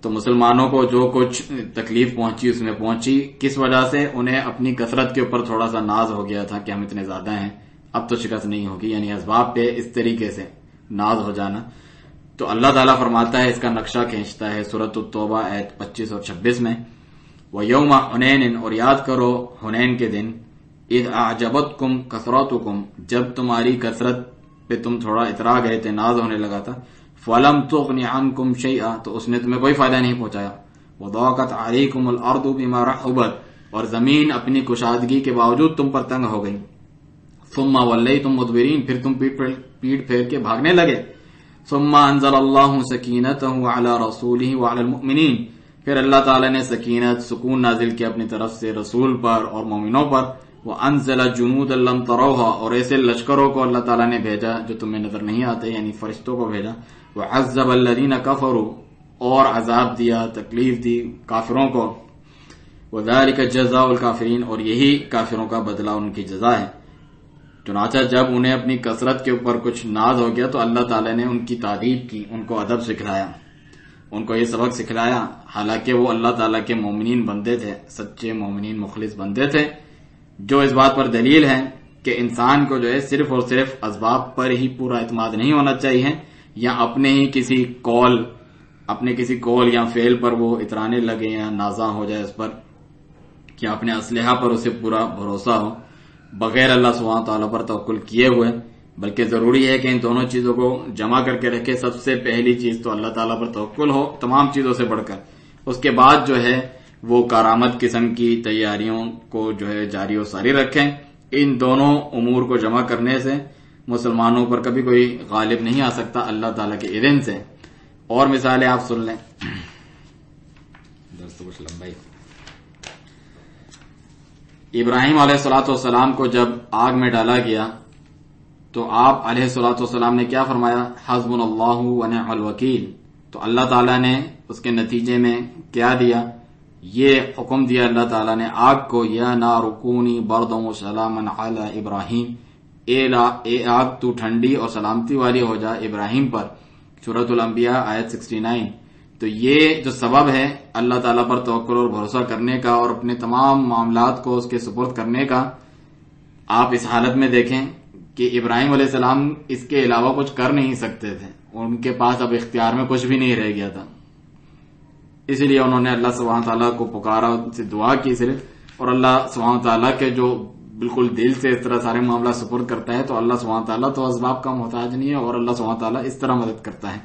تو مسلمانوں کو جو کچھ تکلیف پہنچی اس میں پہنچی، کس وجہ سے؟ انہیں اپنی کثرت کے اوپر تھوڑا سا ناز ہو گیا تھا کہ ہم اتنے زیادہ ہیں، اب تو شکست نہیں ہوگی، یعنی اسباب پہ اس طریقے سے ناز ہو جانا۔ تو اللہ تعالیٰ فرماتا ہے، اس کا نقشہ کھینچتا ہے سورۃ التوبہ آیت 25 اور 26 میں، وَيَوْمَ حُنَيْنٍ، اور یاد کرو حنین کے دن، اِذْ أَعْجَبَتْكُمْ كَثْرَتُكُمْ، جب تمہاری کثرت پہ تم تھوڑا اترا گئے تھے، ناز ہونے لگا تھا، فَلَمْ تُغْنِ عَنْكُمْ شَيْئًا، تو اس نے تمہیں کوئی فائدہ نہیں پہنچایا، وَضَاقَتْ عَلَيْكُمُ الْأَرْضُ بِمَا رَحُبَتْ، اور زمین اپنی کشادگی کے باوجود تم پر تنگ ہو گئی. ثم ولیتم مدبرین، پھر تم پیٹ پھیر کے بھاگنے لگے. ثم انزل اللہ سکینتہ علی رسولہ وعلی المؤمنین، پھر اللہ تعالیٰ نے سکینت سکون نازل کیا اپنی طرف سے رسول پر اور مومنوں پر. وانزل جنودا لم تروها، اور ایسے لشکروں کو اللہ تعالیٰ نے بھیجا جو تمہیں نظر نہیں آتے، یعنی فرشتوں کو بھیجا. وعذب الذین کفروا، اور عذاب دیا، تکلیف دی کافروں کو. وذلک جزاء الکافرین، اور یہی کافروں کا بدلہ ان کی جزا ہے. چنانچہ جب انہیں اپنی کثرت کے اوپر کچھ ناز ہو گیا تو اللہ تعالیٰ نے ان کی تعریف کی، ان کو ادب سکھلایا، ان کو یہ سبق سکھلایا. حالانکہ وہ اللہ تعالیٰ کے مومنین بندے تھے، سچے مومنین مخلص بندے تھے، جو اس بات پر دلیل ہے کہ انسان کو جو ہے صرف اور صرف اسباب پر ہی پورا اعتماد نہیں ہونا چاہیے، یا اپنے کسی قول یا فعل پر وہ اترانے لگے یا نازاں ہو جائے اس پر، کہ اپنے اسلحہ پر اسے پورا بھروسہ ہو بغیر اللہ سبحانہ تعالیٰ پر توکل کیے ہوئے. بلکہ ضروری ہے کہ ان دونوں چیزوں کو جمع کر کے رکھے. سب سے پہلی چیز تو اللہ تعالیٰ پر توکل ہو تمام چیزوں سے بڑھ کر. اس کے بعد جو ہے وہ کارآمد قسم کی تیاریوں کو جو ہے جاری و ساری رکھیں. ان دونوں امور کو جمع کرنے سے مسلمانوں پر کبھی کوئی غالب نہیں آ سکتا اللہ تعالیٰ کے اذن سے. اور مثالیں آپ سن لیں، درس تو کچھ لمبا ہی. ابراہیم علیہ الصلوۃ والسلام کو جب آگ میں ڈالا گیا تو آپ علیہ الصلوۃ والسلام نے کیا فرمایا؟ حسبنا اللہ ونعم الوکیل. تو اللہ تعالیٰ نے اس کے نتیجے میں کیا دیا؟ یہ حکم دیا اللہ تعالیٰ نے آگ کو، یا نار کونی بردا وسلاما علی ابراہیم، اے آگ تو ٹھنڈی اور سلامتی والی ہو جا ابراہیم پر. سورۃ الانبیاء آیت 69. تو یہ جو سبب ہے اللہ تعالیٰ پر توکل اور بھروسہ کرنے کا اور اپنے تمام معاملات کو اس کے سپرد کرنے کا، آپ اس حالت میں دیکھیں کہ ابراہیم علیہ السلام اس کے علاوہ کچھ کر نہیں سکتے تھے. ان کے پاس اب اختیار میں کچھ بھی نہیں رہ گیا تھا. اسی لیے انہوں نے اللہ سبحانہ تعالیٰ کو پکارا، ان سے دعا کی صرف. اور اللہ سبحانہ تعالیٰ کے جو بالکل دل سے اس طرح سارے معاملات سپرد کرتا ہے تو اللہ سبحانہ تعالیٰ تو اسباب کا محتاج نہیں ہے، اور اللہ سبحانہ تعالیٰ اس طرح مدد کرتا ہے.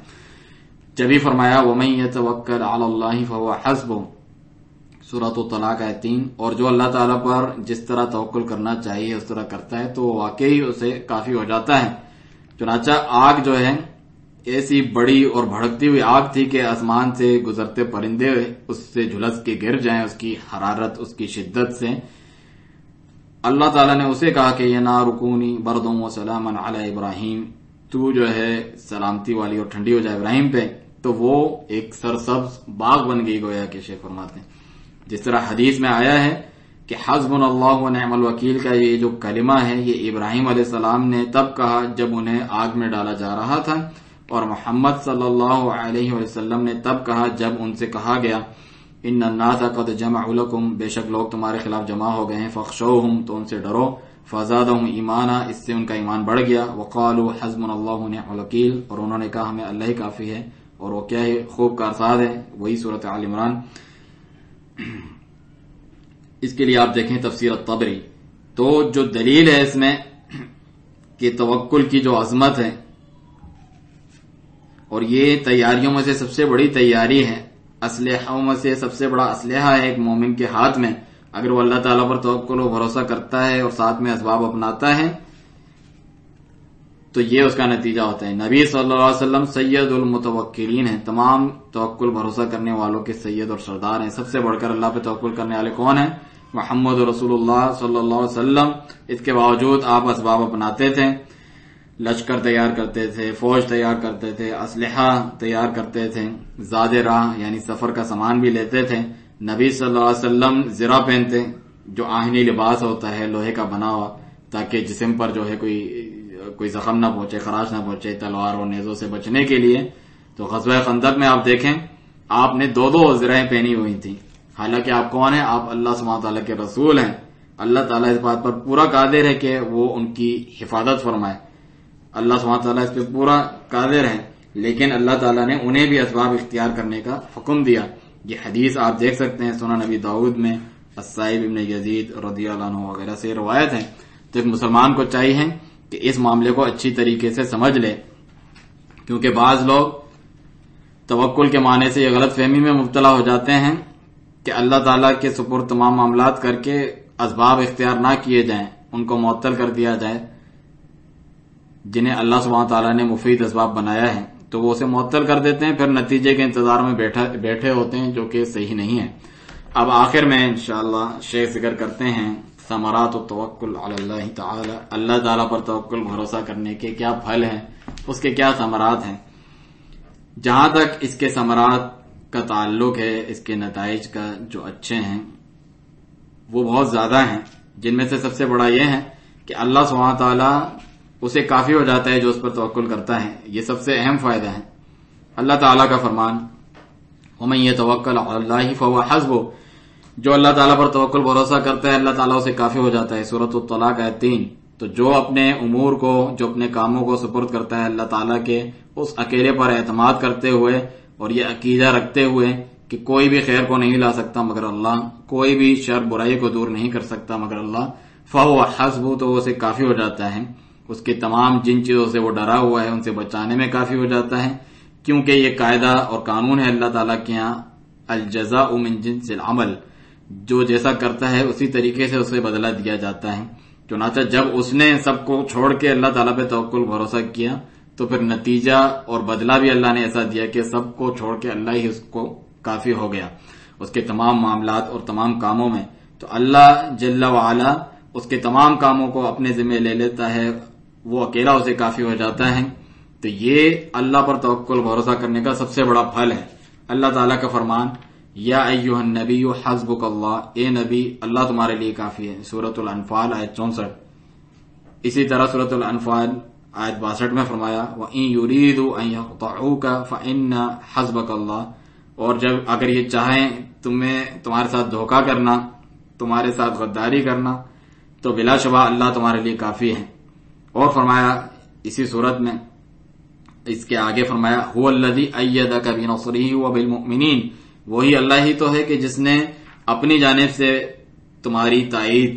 جبھی فرمایا وَمَن يَتَوَكَّلْ عَلَى اللَّهِ فَهُوَ حَسْبُهُ، سورۃ الطلاق آیت 3. اور جو اللہ تعالیٰ پر جس طرح توکل کرنا چاہیے اس طرح کرتا ہے تو واقعی اسے کافی ہو جاتا ہے. چنانچہ آگ جو ہے ایسی بڑی اور بھڑکتی ہوئی آگ تھی کہ آسمان سے گزرتے پرندے اس سے جھلس کے گر جائیں، اس کی حرارت، اس کی شدت سے. اللہ تعالیٰ نے اسے کہا کہ یہ نار کونی بردا وسلاما علی ابراہیم، تو جو ہے سلامتی والی اور ٹھنڈی ہو جائے ابراہیم پہ. تو وہ ایک سرسبز باغ بن گئی، گویا کہ شیخ فرماتے ہیں. جس طرح حدیث میں آیا ہے کہ حسبنا اللہ ونعم الوکیل کا یہ جو کلمہ ہے یہ ابراہیم علیہ السلام نے تب کہا جب انہیں آگ میں ڈالا جا رہا تھا، اور محمد صلی اللہ علیہ وسلم نے تب کہا جب ان سے کہا گیا ان الناس قد جمعوا لکم، بے شک لوگ تمہارے خلاف جمع ہو گئے ہیں، فاخشوہم، تو ان سے ڈرو، فزادہم ایمانا، اس سے ان کا ایمان بڑھ گیا. وقالوا حسبنا اللہ ونعم الوکیل، اور انہوں نے کہا ہمیں اللہ ہی کافی ہے، اور وہ کیا ہے؟ خوب کارساز ہے. وہی سورۃ آل عمران. اس کے لیے آپ دیکھیں تفسیر الطبری. تو جو دلیل ہے اس میں کہ توکل کی جو عظمت ہے، اور یہ تیاریوں میں سے سب سے بڑی تیاری ہے، اسلحوں میں سے سب سے بڑا اسلحہ ہے ایک مومن کے ہاتھ میں. اگر وہ اللہ تعالیٰ پر توکل و بھروسہ کرتا ہے اور ساتھ میں اسباب اپناتا ہے تو یہ اس کا نتیجہ ہوتا ہے. نبی صلی اللہ علیہ وسلم سید المتوکلین ہیں، تمام توکل بھروسہ کرنے والوں کے سید اور سردار ہیں. سب سے بڑھ کر اللہ پہ توکل کرنے والے کون ہیں؟ محمد رسول اللہ صلی اللہ علیہ وسلم. اس کے باوجود آپ اسباب اپناتے تھے، لشکر تیار کرتے تھے، فوج تیار کرتے تھے، اسلحہ تیار کرتے تھے، زاد راہ یعنی سفر کا سامان بھی لیتے تھے. نبی صلی اللہ علیہ وسلم زرہ پہنتے، جو آہنی لباس ہوتا ہے لوہے کا بنا ہوا، تاکہ جسم پر جو ہے کوئی زخم نہ پہنچے، خراش نہ پہنچے، تلوار اور نیزوں سے بچنے کے لیے. تو غزوہ خندق میں آپ دیکھیں آپ نے دو زرہیں پہنی ہوئی تھیں. حالانکہ آپ کون ہیں؟ آپ اللہ سبحانہ تعالیٰ کے رسول ہیں. اللہ تعالیٰ اس بات پر پورا قادر ہے کہ وہ ان کی حفاظت فرمائے. اللہ سبحانہ تعالیٰ اس پہ پورا قادر ہے، لیکن اللہ تعالیٰ نے انہیں بھی اسباب اختیار کرنے کا حکم دیا. یہ حدیث آپ دیکھ سکتے ہیں سنن نبی داؤد میں، السائب ابن یزید رضی اللہ عنہ وغیرہ سے روایت ہے. تو ایک مسلمان کو چاہیے کہ اس معاملے کو اچھی طریقے سے سمجھ لے، کیونکہ بعض لوگ توکل کے معنی سے یہ غلط فہمی میں مبتلا ہو جاتے ہیں کہ اللہ تعالیٰ کے سپرد تمام معاملات کر کے اسباب اختیار نہ کیے جائیں، ان کو معطل کر دیا جائے، جنہیں اللہ سبحانہ تعالیٰ نے مفید اسباب بنایا ہے تو وہ اسے معطل کر دیتے ہیں، پھر نتیجے کے انتظار میں بیٹھے ہوتے ہیں، جو کہ صحیح نہیں ہے۔ اب آخر میں انشاءاللہ شیخ ذکر کرتے ہیں ثمرات التوکل علی اللہ تعالی، اللہ تعالیٰ پر توکل بھروسہ کرنے کے کیا پھل ہیں، اس کے کیا ثمرات ہیں۔ جہاں تک اس کے ثمرات کا تعلق ہے، اس کے نتائج کا جو اچھے ہیں وہ بہت زیادہ ہیں، جن میں سے سب سے بڑا یہ ہے کہ اللہ سبحانہ تعالیٰ اسے کافی ہو جاتا ہے جو اس پر توکل کرتا ہے، یہ سب سے اہم فائدہ ہے۔ اللہ تعالیٰ کا فرمان وَمَن يَتَوَكَّلْ عَلَى اللَّهِ فَهُوَ حَسْبُهُ، جو اللہ تعالیٰ پر توکل بھروسہ کرتا ہے اللہ تعالیٰ اسے کافی ہو جاتا ہے، سورۃ الطلاق آیت 3۔ تو جو اپنے امور کو، جو اپنے کاموں کو سپرد کرتا ہے اللہ تعالیٰ کے، اس اکیلے پر اعتماد کرتے ہوئے اور یہ عقیدہ رکھتے ہوئے کہ کوئی بھی خیر کو نہیں لا سکتا مگر اللہ، کوئی بھی شر برائی کو دور نہیں کر سکتا مگر اللہ، فَهُوَ حَسْبُهُ، تو وہ اسے کافی ہو جاتا ہے، اس کے تمام جن چیزوں سے وہ ڈرا ہوا ہے ان سے بچانے میں کافی ہو جاتا ہے، کیونکہ یہ قاعدہ اور قانون ہے اللہ تعالیٰ کے یہاں، الجزاء من جنس العمل، جو جیسا کرتا ہے اسی طریقے سے اسے بدلہ دیا جاتا ہے۔ چنانچہ جب اس نے سب کو چھوڑ کے اللہ تعالیٰ پہ توکل بھروسہ کیا تو پھر نتیجہ اور بدلہ بھی اللہ نے ایسا دیا کہ سب کو چھوڑ کے اللہ ہی اس کو کافی ہو گیا اس کے تمام معاملات اور تمام کاموں میں۔ تو اللہ جل وعلا اس کے تمام کاموں کو اپنے ذمہ لے لیتا ہے، وہ اکیلا اسے کافی ہو جاتا ہے۔ تو یہ اللہ پر توکل بھروسہ کرنے کا سب سے بڑا پھل ہے۔ اللہ تعالیٰ کا فرمان یا ایھا النبی حسبک اللہ، اے نبی اللہ تمہارے لیے کافی ہے، سورۃ الانفال آیت 64۔ اسی طرح سورۃ الانفال آیت 62 میں فرمایا وَإِن يُرِيدُوا أَن يَقْطَعُوكَ فَإِنَّ حَسْبَكَ اللَّهُ، اور جب اگر یہ چاہیں تمہارے ساتھ دھوکہ کرنا، تمہارے ساتھ غداری کرنا، تو بلا شبہ اللہ تمہارے لیے کافی ہے۔ اور فرمایا اسی صورت میں اس کے آگے فرمایا هُوَ الَّذِي أَيَّدَكَ بِنَصْرِهِ وَبِالْمُؤْمِنِينَ، وہی اللہ ہی تو ہے کہ جس نے اپنی جانب سے تمہاری تائید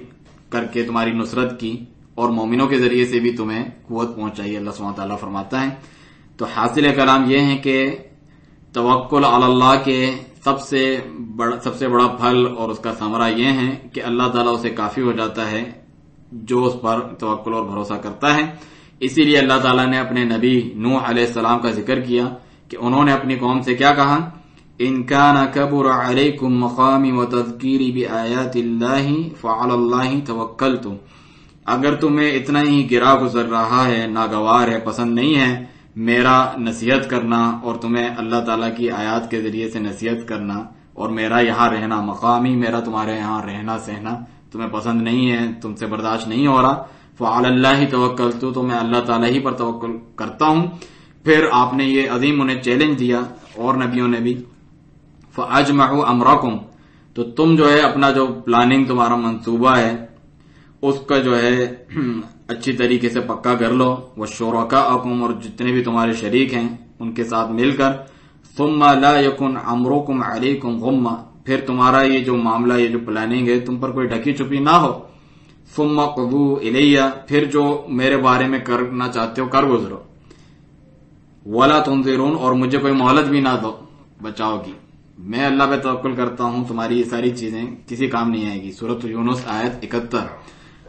کر کے تمہاری نصرت کی اور مومنوں کے ذریعے سے بھی تمہیں قوت پہنچائی، اللہ سبحانہ تعالیٰ فرماتا ہے۔ تو حاصل کلام یہ ہے کہ توکل علی اللہ کے سب سے بڑا پھل اور اس کا ثمرہ یہ ہے کہ اللہ تعالیٰ اسے کافی ہو جاتا ہے جو اس پر توکل اور بھروسہ کرتا ہے۔ اسی لیے اللہ تعالیٰ نے اپنے نبی نوح علیہ السلام کا ذکر کیا کہ انہوں نے اپنی قوم سے کیا کہا، ان کان کبر علیکم مقامی وتذکیری بآیات اللہ فعلی اللہ توکلت، اگر تمہیں اتنا ہی گرا گزر رہا ہے، ناگوار ہے، پسند نہیں ہے میرا نصیحت کرنا اور تمہیں اللہ تعالیٰ کی آیات کے ذریعے سے نصیحت کرنا اور میرا یہاں رہنا، مقامی میرا تمہارے یہاں رہنا سہنا تمہیں پسند نہیں ہے، تم سے برداشت نہیں ہو رہا، فعلی اللہ توکلت، تو میں اللہ تعالیٰ ہی پر توکل کرتا ہوں۔ پھر آپ نے یہ عظیم انہیں چیلنج دیا اور نبیوں نے بھی، فَأَجْمَعُوا أَمْرَكُمْ، تو تم جو ہے اپنا جو پلاننگ تمہارا منصوبہ ہے اس کا جو ہے اچھی طریقے سے پکا کر لو، وَشُرَكَاءَكُمْ، اور جتنے بھی تمہارے شریک ہیں ان کے ساتھ مل کر، ثُمَّ لَا يَكُنْ أَمْرُكُمْ عَلَيْكُمْ غُمَّةً، پھر تمہارا یہ جو معاملہ، یہ جو پلاننگ ہے تم پر کوئی ڈھکی چھپی نہ ہو، ثُمَّ قُضُوا إِلَيَّ، پھر جو میرے بارے میں کرنا چاہتے ہو کر گزرو، وَلَا تُنظِرُونَ، اور مجھے کوئی مہلت بھی نہ دو بچاؤ کی، میں اللہ پہ توکل کرتا ہوں، تمہاری یہ ساری چیزیں کسی کام نہیں آئے گی، سورۃ یونس آیت 71۔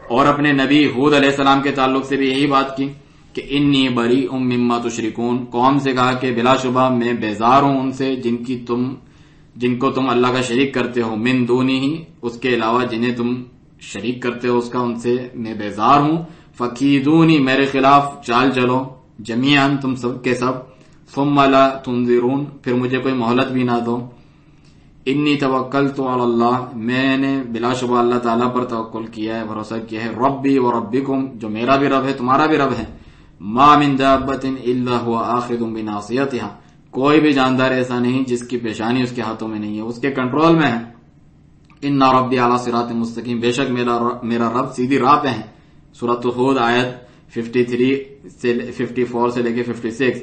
اور اپنے نبی ہود علیہ السلام کے تعلق سے بھی یہی بات کی کہ انی بریء مما تشرکون، قوم سے کہا کہ بلا شبہ میں بیزار ہوں ان سے جن کو تم اللہ کا شریک کرتے ہو، من دونہ، اس کے علاوہ جنہیں تم شریک کرتے ہو اس کا، ان سے میں بیزار ہوں، فکیدونی، میرے خلاف چال چلو، جمیعاً تم سب کے سب، ثم لا تنظرون، پھر مجھے کوئی مہلت بھی نہ دو، انی توکلت علی اللہ، میں نے بلا شبہ اللہ تعالیٰ پر توکل کیا ہے، بھروسہ کیا ہے، ربی و ربکم، جو میرا بھی رب ہے تمہارا بھی رب ہے، ما من دابۃ الا هو آخذ بناصیتها، کوئی بھی جاندار ایسا نہیں جس کی پیشانی اس کے ہاتھوں میں نہیں ہے، اس کے کنٹرول میں ہے، ان ربی علی صراط مستقیم، بے شک میرا رب سیدھی راہ پہ ہے، سورۃ ہود آیت 54 سے لے کے 56۔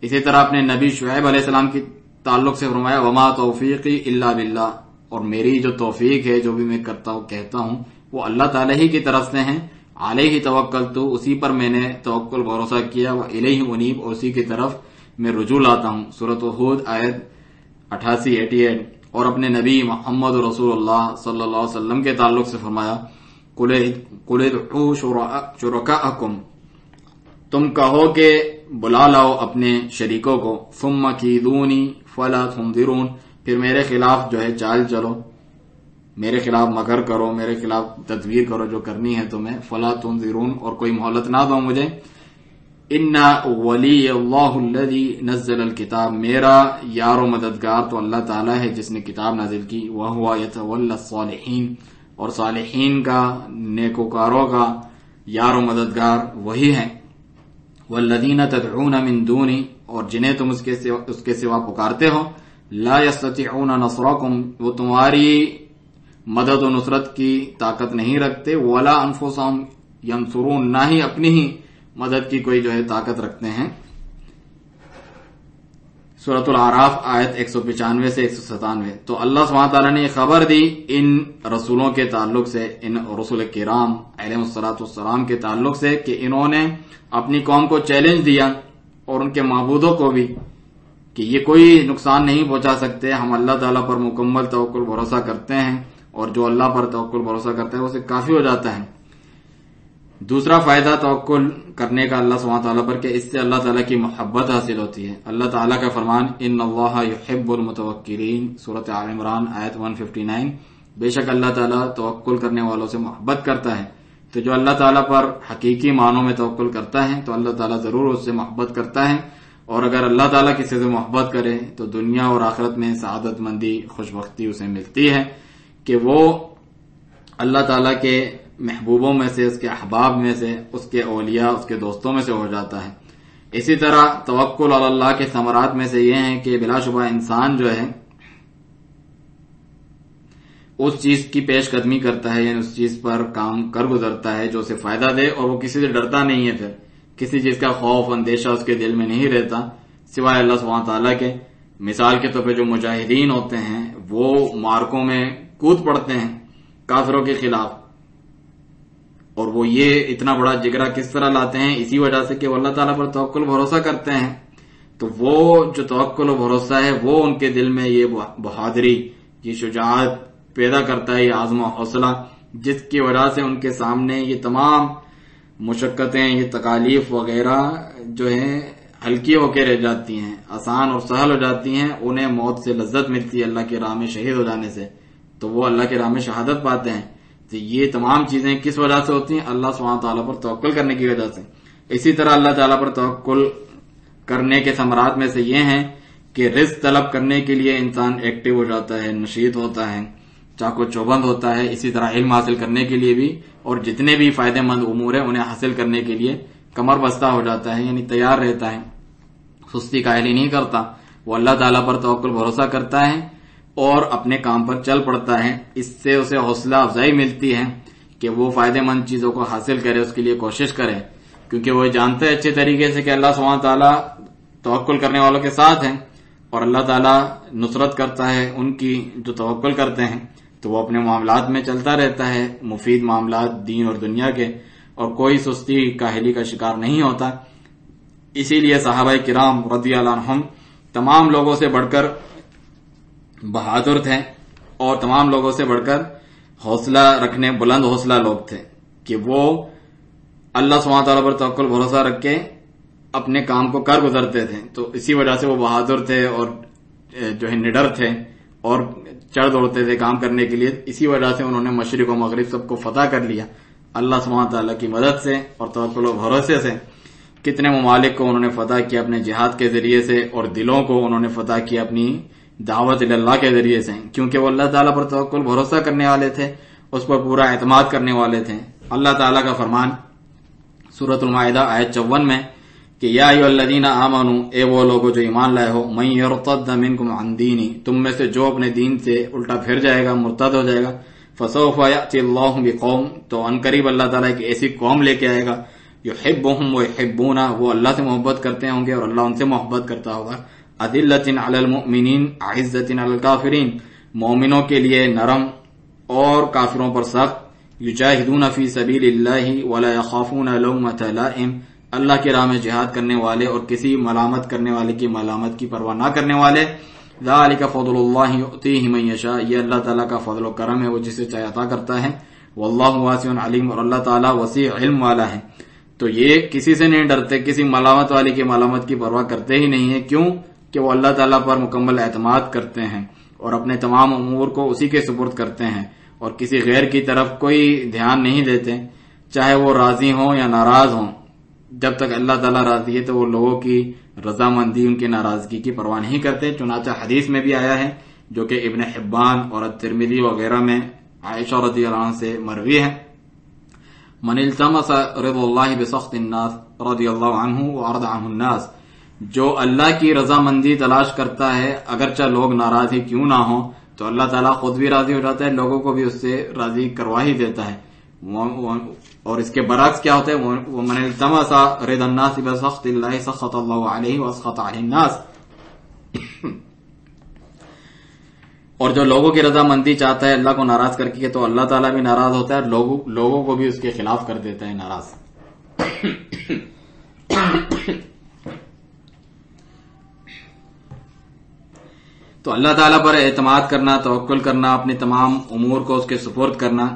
اسی طرح اپنے نبی شعیب علیہ السلام کی تعلق سے فرمایا وما توفیقی الا باللہ، اور میری جو توفیق ہے، جو بھی میں کرتا ہوں کہتا ہوں، وہ اللہ تعالیٰ ہی کی طرف سے ہیں، علیہ توکلت، اسی پر میں نے توکل بھروسہ کیا، والیہ انیب، اور اسی کی طرف میں رجوع لاتا ہوں، سورۃ ہود آیت 88۔ اور اپنے نبی محمد رسول اللہ صلی اللہ علیہ وسلم کے تعلق سے فرمایا قُلِ ادْعُوا شُرَكَاءَكُمْ، تم کہو کہ بلا لاؤ اپنے شریکوں کو، ثُمَّ كِيدُونِي فَلَا تُنظِرُونَ، پھر میرے خلاف جو ہے چال چلو، میرے خلاف مکر کرو، میرے خلاف تدبیر کرو جو کرنی ہے تمہیں، فلا تنظرون، اور کوئی مہلت نہ دو مجھے، ان ولی اللہ الذی نزل الکتاب، میرا یار و مددگار تو اللہ تعالیٰ ہے جس نے کتاب نازل کی، وہو یتولی الصالحین، اور صالحین کا نیکوکاروں کا یار و مددگار وہی ہے، والذین تدعون من دونی، اور جنہیں تم اس کے سوا پکارتے ہو، لا یستطیعون نصرکم، وہ تمہاری مدد و نصرت کی طاقت نہیں رکھتے، ولا انفسهم ینصرون، نہ ہی اپنی ہی مدد کی کوئی جو ہے طاقت رکھتے ہیں۔ سورۃ الاعراف آیت 195 سے 197۔ تو اللہ سبحانہ تعالیٰ نے یہ خبر دی ان رسولوں کے تعلق سے، ان رسول کرام علیہ الصلوۃ والسلام کے تعلق سے، کہ انہوں نے اپنی قوم کو چیلنج دیا اور ان کے معبودوں کو بھی کہ یہ کوئی نقصان نہیں پہنچا سکتے، ہم اللہ تعالیٰ پر مکمل توکل بھروسہ کرتے ہیں، اور جو اللہ پر توکل بھروسہ کرتا ہے اسے کافی ہو جاتا ہے۔ دوسرا فائدہ توکل کرنے کا اللہ سبحانہ تعالیٰ پر کہ اس سے اللہ تعالیٰ کی محبت حاصل ہوتی ہے۔ اللہ تعالیٰ کا فرمان ان اللہ یحب المتوکلین، سورۃ آل عمران آیت 159، بے شک اللہ تعالیٰ توکل کرنے والوں سے محبت کرتا ہے۔ تو جو اللہ تعالیٰ پر حقیقی معنوں میں توکل کرتا ہے تو اللہ تعالیٰ ضرور اس سے محبت کرتا ہے، اور اگر اللہ تعالیٰ کسی سے محبت کرے تو دنیا اور آخرت میں سعادت مندی، خوشبختی اسے ملتی ہے کہ وہ اللہ تعالیٰ کے محبوبوں میں سے، اس کے احباب میں سے، اس کے اولیاء، اس کے دوستوں میں سے ہو جاتا ہے۔ اسی طرح توکل علی اللہ کے ثمرات میں سے یہ ہیں کہ بلا شبہ انسان جو ہے اس چیز کی پیش قدمی کرتا ہے، یعنی اس چیز پر کام کر گزرتا ہے جو اسے فائدہ دے، اور وہ کسی سے ڈرتا نہیں ہے، پھر کسی چیز کا خوف اندیشہ اس کے دل میں نہیں رہتا سوائے اللہ سبحانہ تعالیٰ کے۔ مثال کے طور پہ جو مجاہدین ہوتے ہیں وہ مارکوں میں کود پڑتے ہیں کافروں کے خلاف، اور وہ یہ اتنا بڑا جگرا کس طرح لاتے ہیں؟ اسی وجہ سے کہ وہ اللہ تعالیٰ پر توکل بھروسہ کرتے ہیں۔ تو وہ جو توکل و بھروسہ ہے وہ ان کے دل میں یہ بہادری، یہ شجاعت پیدا کرتا ہے، یہ عزم و حوصلہ، جس کی وجہ سے ان کے سامنے یہ تمام مشقتیں، یہ تکالیف وغیرہ جو ہیں ہلکی ہو کے رہ جاتی ہیں، آسان اور سہل ہو جاتی ہیں، انہیں موت سے لذت ملتی ہے اللہ کی راہ میں شہید ہو جانے سے، تو وہ اللہ کی راہ میں شہادت پاتے ہیں۔ تو یہ تمام چیزیں کس وجہ سے ہوتی ہیں؟ اللہ سبحانہ تعالیٰ پر توکل کرنے کی وجہ سے۔ اسی طرح اللہ تعالیٰ پر توکل کرنے کے ثمرات میں سے یہ ہیں کہ رزق طلب کرنے کے لیے انسان ایکٹیو ہو جاتا ہے، نشیط ہوتا ہے، چاقو چوبند ہوتا ہے۔ اسی طرح علم حاصل کرنے کے لیے بھی، اور جتنے بھی فائدہ مند امور ہیں انہیں حاصل کرنے کے لیے کمر بستہ ہو جاتا ہے، یعنی تیار رہتا ہے، سستی کاہلی نہیں کرتا، وہ اللہ تعالیٰ پر توکل بھروسہ کرتا ہے اور اپنے کام پر چل پڑتا ہے۔ اس سے اسے حوصلہ افزائی ملتی ہے کہ وہ فائدہ مند چیزوں کو حاصل کرے، اس کے لیے کوشش کرے، کیونکہ وہ جانتا ہے اچھے طریقے سے کہ اللہ سبحانہ تعالیٰ توکل کرنے والوں کے ساتھ ہیں، اور اللہ تعالیٰ نصرت کرتا ہے ان کی جو توکل کرتے ہیں۔ تو وہ اپنے معاملات میں چلتا رہتا ہے، مفید معاملات دین اور دنیا کے، اور کوئی سستی کاہلی کا شکار نہیں ہوتا۔ اسی لیے صحابہ کرام رضی اللہ عنہم تمام لوگوں سے بڑھ کر بہادر تھے، اور تمام لوگوں سے بڑھ کر حوصلہ رکھنے بلند حوصلہ لوگ تھے کہ وہ اللہ سبحانہ تعالیٰ پر توکل بھروسہ رکھ کے اپنے کام کو کر گزرتے تھے۔ تو اسی وجہ سے وہ بہادر تھے اور جو ہے نڈر تھے اور چڑھ دوڑتے تھے کام کرنے کے لیے۔ اسی وجہ سے انہوں نے مشرق و مغرب سب کو فتح کر لیا اللہ سبحانہ تعالیٰ کی مدد سے اور توکل و بھروسے سے۔ کتنے ممالک کو انہوں نے فتح کیا اپنے جہاد کے ذریعے سے، اور دلوں کو انہوں نے فتح کیا اپنی دعوت اللہ کے ذریعے سے، کیونکہ وہ اللہ تعالیٰ پر توکل بھروسہ کرنے والے تھے، اس پر پورا اعتماد کرنے والے تھے۔ اللہ تعالیٰ کا فرمان سورۃ المائدہ آیت 54 میں کہ یا ایھا الذین آمنوا، اے وہ لوگو جو ایمان لائے ہو، من یرتد منکم عن دینی، تم میں سے جو اپنے دین سے الٹا پھر جائے گا، مرتد ہو جائے گا، فسوف یأتی اللہ بقوم، تو ان قریب اللہ تعالیٰ ایک ایسی قوم لے کے آئے گا، یحبہم ویحبونہ، وہ اللہ سے محبت کرتے ہوں گے اور اللہ ان سے محبت کرتا ہوگا، اذلۃ علی المؤمنین اعزۃ علی الکافرین، مومنوں کے لیے نرم اور کافروں پر سخت، یجاہدون فی سبیل اللہ ولا یخافون لومۃ لائم، اللہ کی راہ میں جہاد کرنے والے اور کسی ملامت کرنے والے کی ملامت کی پرواہ نہ کرنے والے، ذالک فضل اللہ یؤتیہ من یشاء، یہ اللہ تعالیٰ کا فضل و کرم ہے، وہ جسے چاہے عطا کرتا ہے، واللہ واسع علیم، اور اللہ تعالیٰ وسیع علم والا ہے۔ تو یہ کسی سے نہیں ڈرتے، کسی ملامت والے کی ملامت کی پرواہ کرتے ہی نہیں ہے، کیوں کہ وہ اللہ تعالیٰ پر مکمل اعتماد کرتے ہیں اور اپنے تمام امور کو اسی کے سپرد کرتے ہیں، اور کسی غیر کی طرف کوئی دھیان نہیں دیتے، چاہے وہ راضی ہوں یا ناراض ہوں۔ جب تک اللہ تعالیٰ راضی ہے تو وہ لوگوں کی رضامندی، ان کی ناراضگی کی پرواہ نہیں کرتے۔ چنانچہ حدیث میں بھی آیا ہے، جو کہ ابن حبان اور الترمذی وغیرہ میں عائشہ رضی اللہ عنہ سے مروی ہے، من التمس رضا اللہ بسخط الناس رضی اللہ عنہ وارض عنہ الناس، جو اللہ کی رضامندی تلاش کرتا ہے اگرچہ لوگ ناراض ہی کیوں نہ ہوں، تو اللہ تعالیٰ خود بھی راضی ہو جاتا ہے، لوگوں کو بھی اس سے راضی کروا ہی دیتا ہے۔ اور اس کے برعکس کیا ہوتا ہے، ومن التمس رضا الناس بسخط اللہ سخط اللہ علیہ واسخط علیہ الناس، اور جو لوگوں کی رضامندی چاہتا ہے اللہ کو ناراض کر کے، تو اللہ تعالیٰ بھی ناراض ہوتا ہے اور لوگوں کو بھی اس کے خلاف کر دیتا ہے ناراض۔ تو اللہ تعالیٰ پر اعتماد کرنا، توکل کرنا، اپنے تمام امور کو اس کے سپرد کرنا،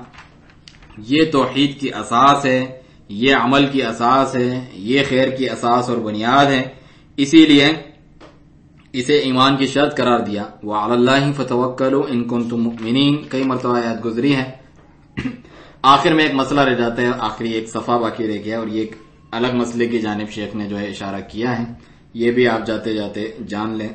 یہ توحید کی اساس ہے، یہ عمل کی اساس ہے، یہ خیر کی اساس اور بنیاد ہے۔ اسی لیے اسے ایمان کی شرط قرار دیا، وَعَلَى اللَّهِ فَتَوَكَّلُوا إِن كُنتُم مُؤْمِنِينَ، کئی مرتبہ آیات گزری ہے۔ آخر میں ایک مسئلہ رہ جاتا ہے، آخری ایک صفحہ باقی رہ گیا، اور یہ ایک الگ مسئلے کی جانب شیخ نے جو ہے اشارہ کیا ہے، یہ بھی آپ جاتے جاتے جان لیں۔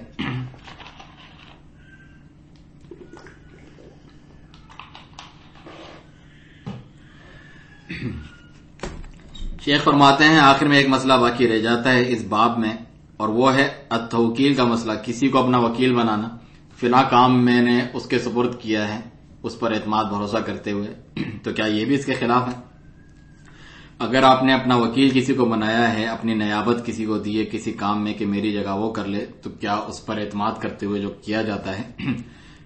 شیخ فرماتے ہیں آخر میں ایک مسئلہ باقی رہ جاتا ہے اس باب میں، اور وہ ہے التوکیل کا مسئلہ، کسی کو اپنا وکیل بنانا۔ فلاں کام میں نے اس کے سپرد کیا ہے اس پر اعتماد بھروسہ کرتے ہوئے، تو کیا یہ بھی اس کے خلاف ہے؟ اگر آپ نے اپنا وکیل کسی کو بنایا ہے، اپنی نیابت کسی کو دی ہے کسی کام میں کہ میری جگہ وہ کر لے، تو کیا اس پر اعتماد کرتے ہوئے جو کیا جاتا ہے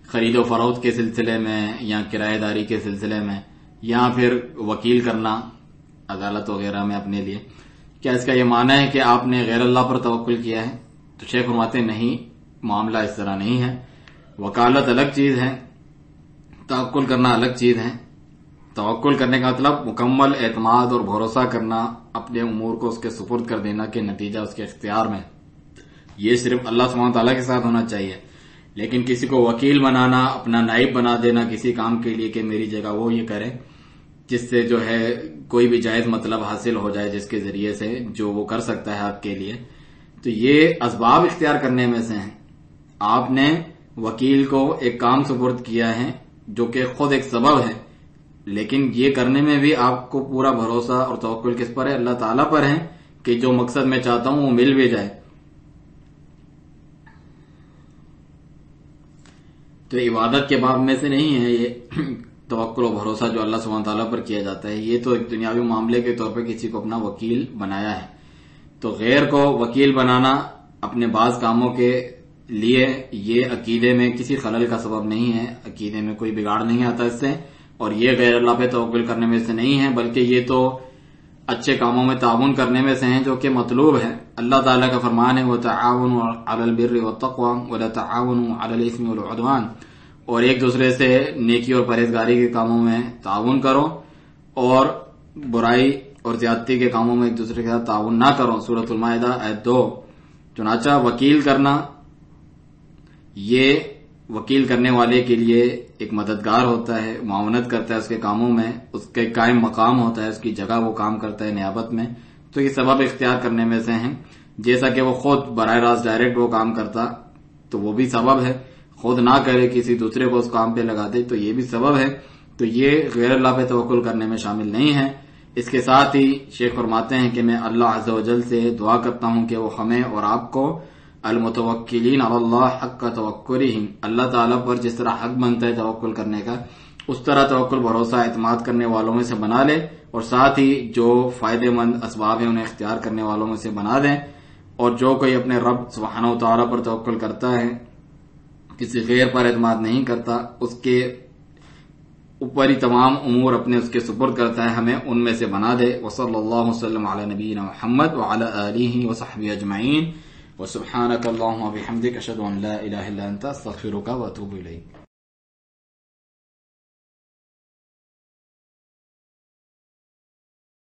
خرید و فروخت کے سلسلے میں یا کرایہ داری کے سلسلے میں، یا پھر وکیل کرنا عدالت وغیرہ میں اپنے لیے، کیا اس کا یہ معنی ہے کہ آپ نے غیر اللہ پر توکل کیا ہے؟ تو شیخ فرماتے نہیں، معاملہ اس طرح نہیں ہے۔ وکالت الگ چیز ہے، توکل کرنا الگ چیز ہے۔ توکل کرنے کا مطلب مکمل اعتماد اور بھروسہ کرنا، اپنے امور کو اس کے سپرد کر دینا کہ نتیجہ اس کے اختیار میں، یہ صرف اللہ سبحانہ تعالیٰ کے ساتھ ہونا چاہیے۔ لیکن کسی کو وکیل بنانا، اپنا نائب بنا دینا کسی کام کے لیے کہ میری جگہ وہ یہ کرے، جس سے جو ہے کوئی بھی جائز مطلب حاصل ہو جائے، جس کے ذریعے سے جو وہ کر سکتا ہے آپ کے لیے، تو یہ اسباب اختیار کرنے میں سے ہیں۔ آپ نے وکیل کو ایک کام سپرد کیا ہے جو کہ خود ایک سبب ہے، لیکن یہ کرنے میں بھی آپ کو پورا بھروسہ اور توکل کس پر ہے؟ اللہ تعالیٰ پر ہے کہ جو مقصد میں چاہتا ہوں وہ مل بھی جائے۔ تو عبادت کے باب میں سے نہیں ہے یہ توکل و بھروسہ جو اللہ سبحانہ تعالیٰ پر کیا جاتا ہے، یہ تو ایک دنیاوی معاملے کے طور پہ کسی کو اپنا وکیل بنایا ہے۔ تو غیر کو وکیل بنانا اپنے بعض کاموں کے لیے یہ عقیدے میں کسی خلل کا سبب نہیں ہے، عقیدے میں کوئی بگاڑ نہیں آتا اس سے، اور یہ غیر اللہ پہ توکل کرنے میں سے نہیں ہے، بلکہ یہ تو اچھے کاموں میں تعاون کرنے میں سے ہیں جو کہ مطلوب ہے۔ اللہ تعالیٰ کا فرمان ہے وَتَعَاوَنُوا عَلَى الْبِرِّ وَالتَّقْوَىٰ وَلَا تَعَاوَنُوا عَلَى الْإِثْمِ وَالْعُدْوَانِ، اور ایک دوسرے سے نیکی اور پرہیزگاری کے کاموں میں تعاون کرو، اور برائی اور زیادتی کے کاموں میں ایک دوسرے کے ساتھ تعاون نہ کرو، سورۃ المائدہ آیت 2۔ چنانچہ وکیل کرنا یہ وکیل کرنے والے کے لیے ایک مددگار ہوتا ہے، معاونت کرتا ہے اس کے کاموں میں، اس کے قائم مقام ہوتا ہے، اس کی جگہ وہ کام کرتا ہے نیابت میں، تو یہ سبب اختیار کرنے میں سے ہیں۔ جیسا کہ وہ خود براہ راست ڈائریکٹ وہ کام کرتا تو وہ بھی سبب ہے، خود نہ کرے کسی دوسرے کو اس کام پہ لگا دے تو یہ بھی سبب ہے، تو یہ غیر اللہ پہ توکل کرنے میں شامل نہیں ہے۔ اس کے ساتھ ہی شیخ فرماتے ہیں کہ میں اللہ عز و جل سے دعا کرتا ہوں کہ وہ ہمیں اور آپ کو المتوکلین علی اللہ حق توکلہم، اللہ تعالیٰ پر جس طرح حق بنتا ہے توکل کرنے کا، اس طرح توکل بھروسہ اعتماد کرنے والوں میں سے بنا لے، اور ساتھ ہی جو فائدے مند اسباب ہیں انہیں اختیار کرنے والوں میں سے بنا دیں۔ اور جو کوئی اپنے رب سبحانہ و تعالیٰ پر توکل کرتا ہے، کسی غیر پر اعتماد نہیں کرتا، اس کے اوپر ہی تمام امور اپنے اس کے سپرد کرتا ہے، ہمیں ان میں سے بنا دے۔ وصلی اللہ وسلم علی نبینا محمد وعلی آلہ وصحبہ اجمعین۔ وسبحانك اللهم وبحمدك اشهد ان لا اله الا انت استغفرك واتوب اليك.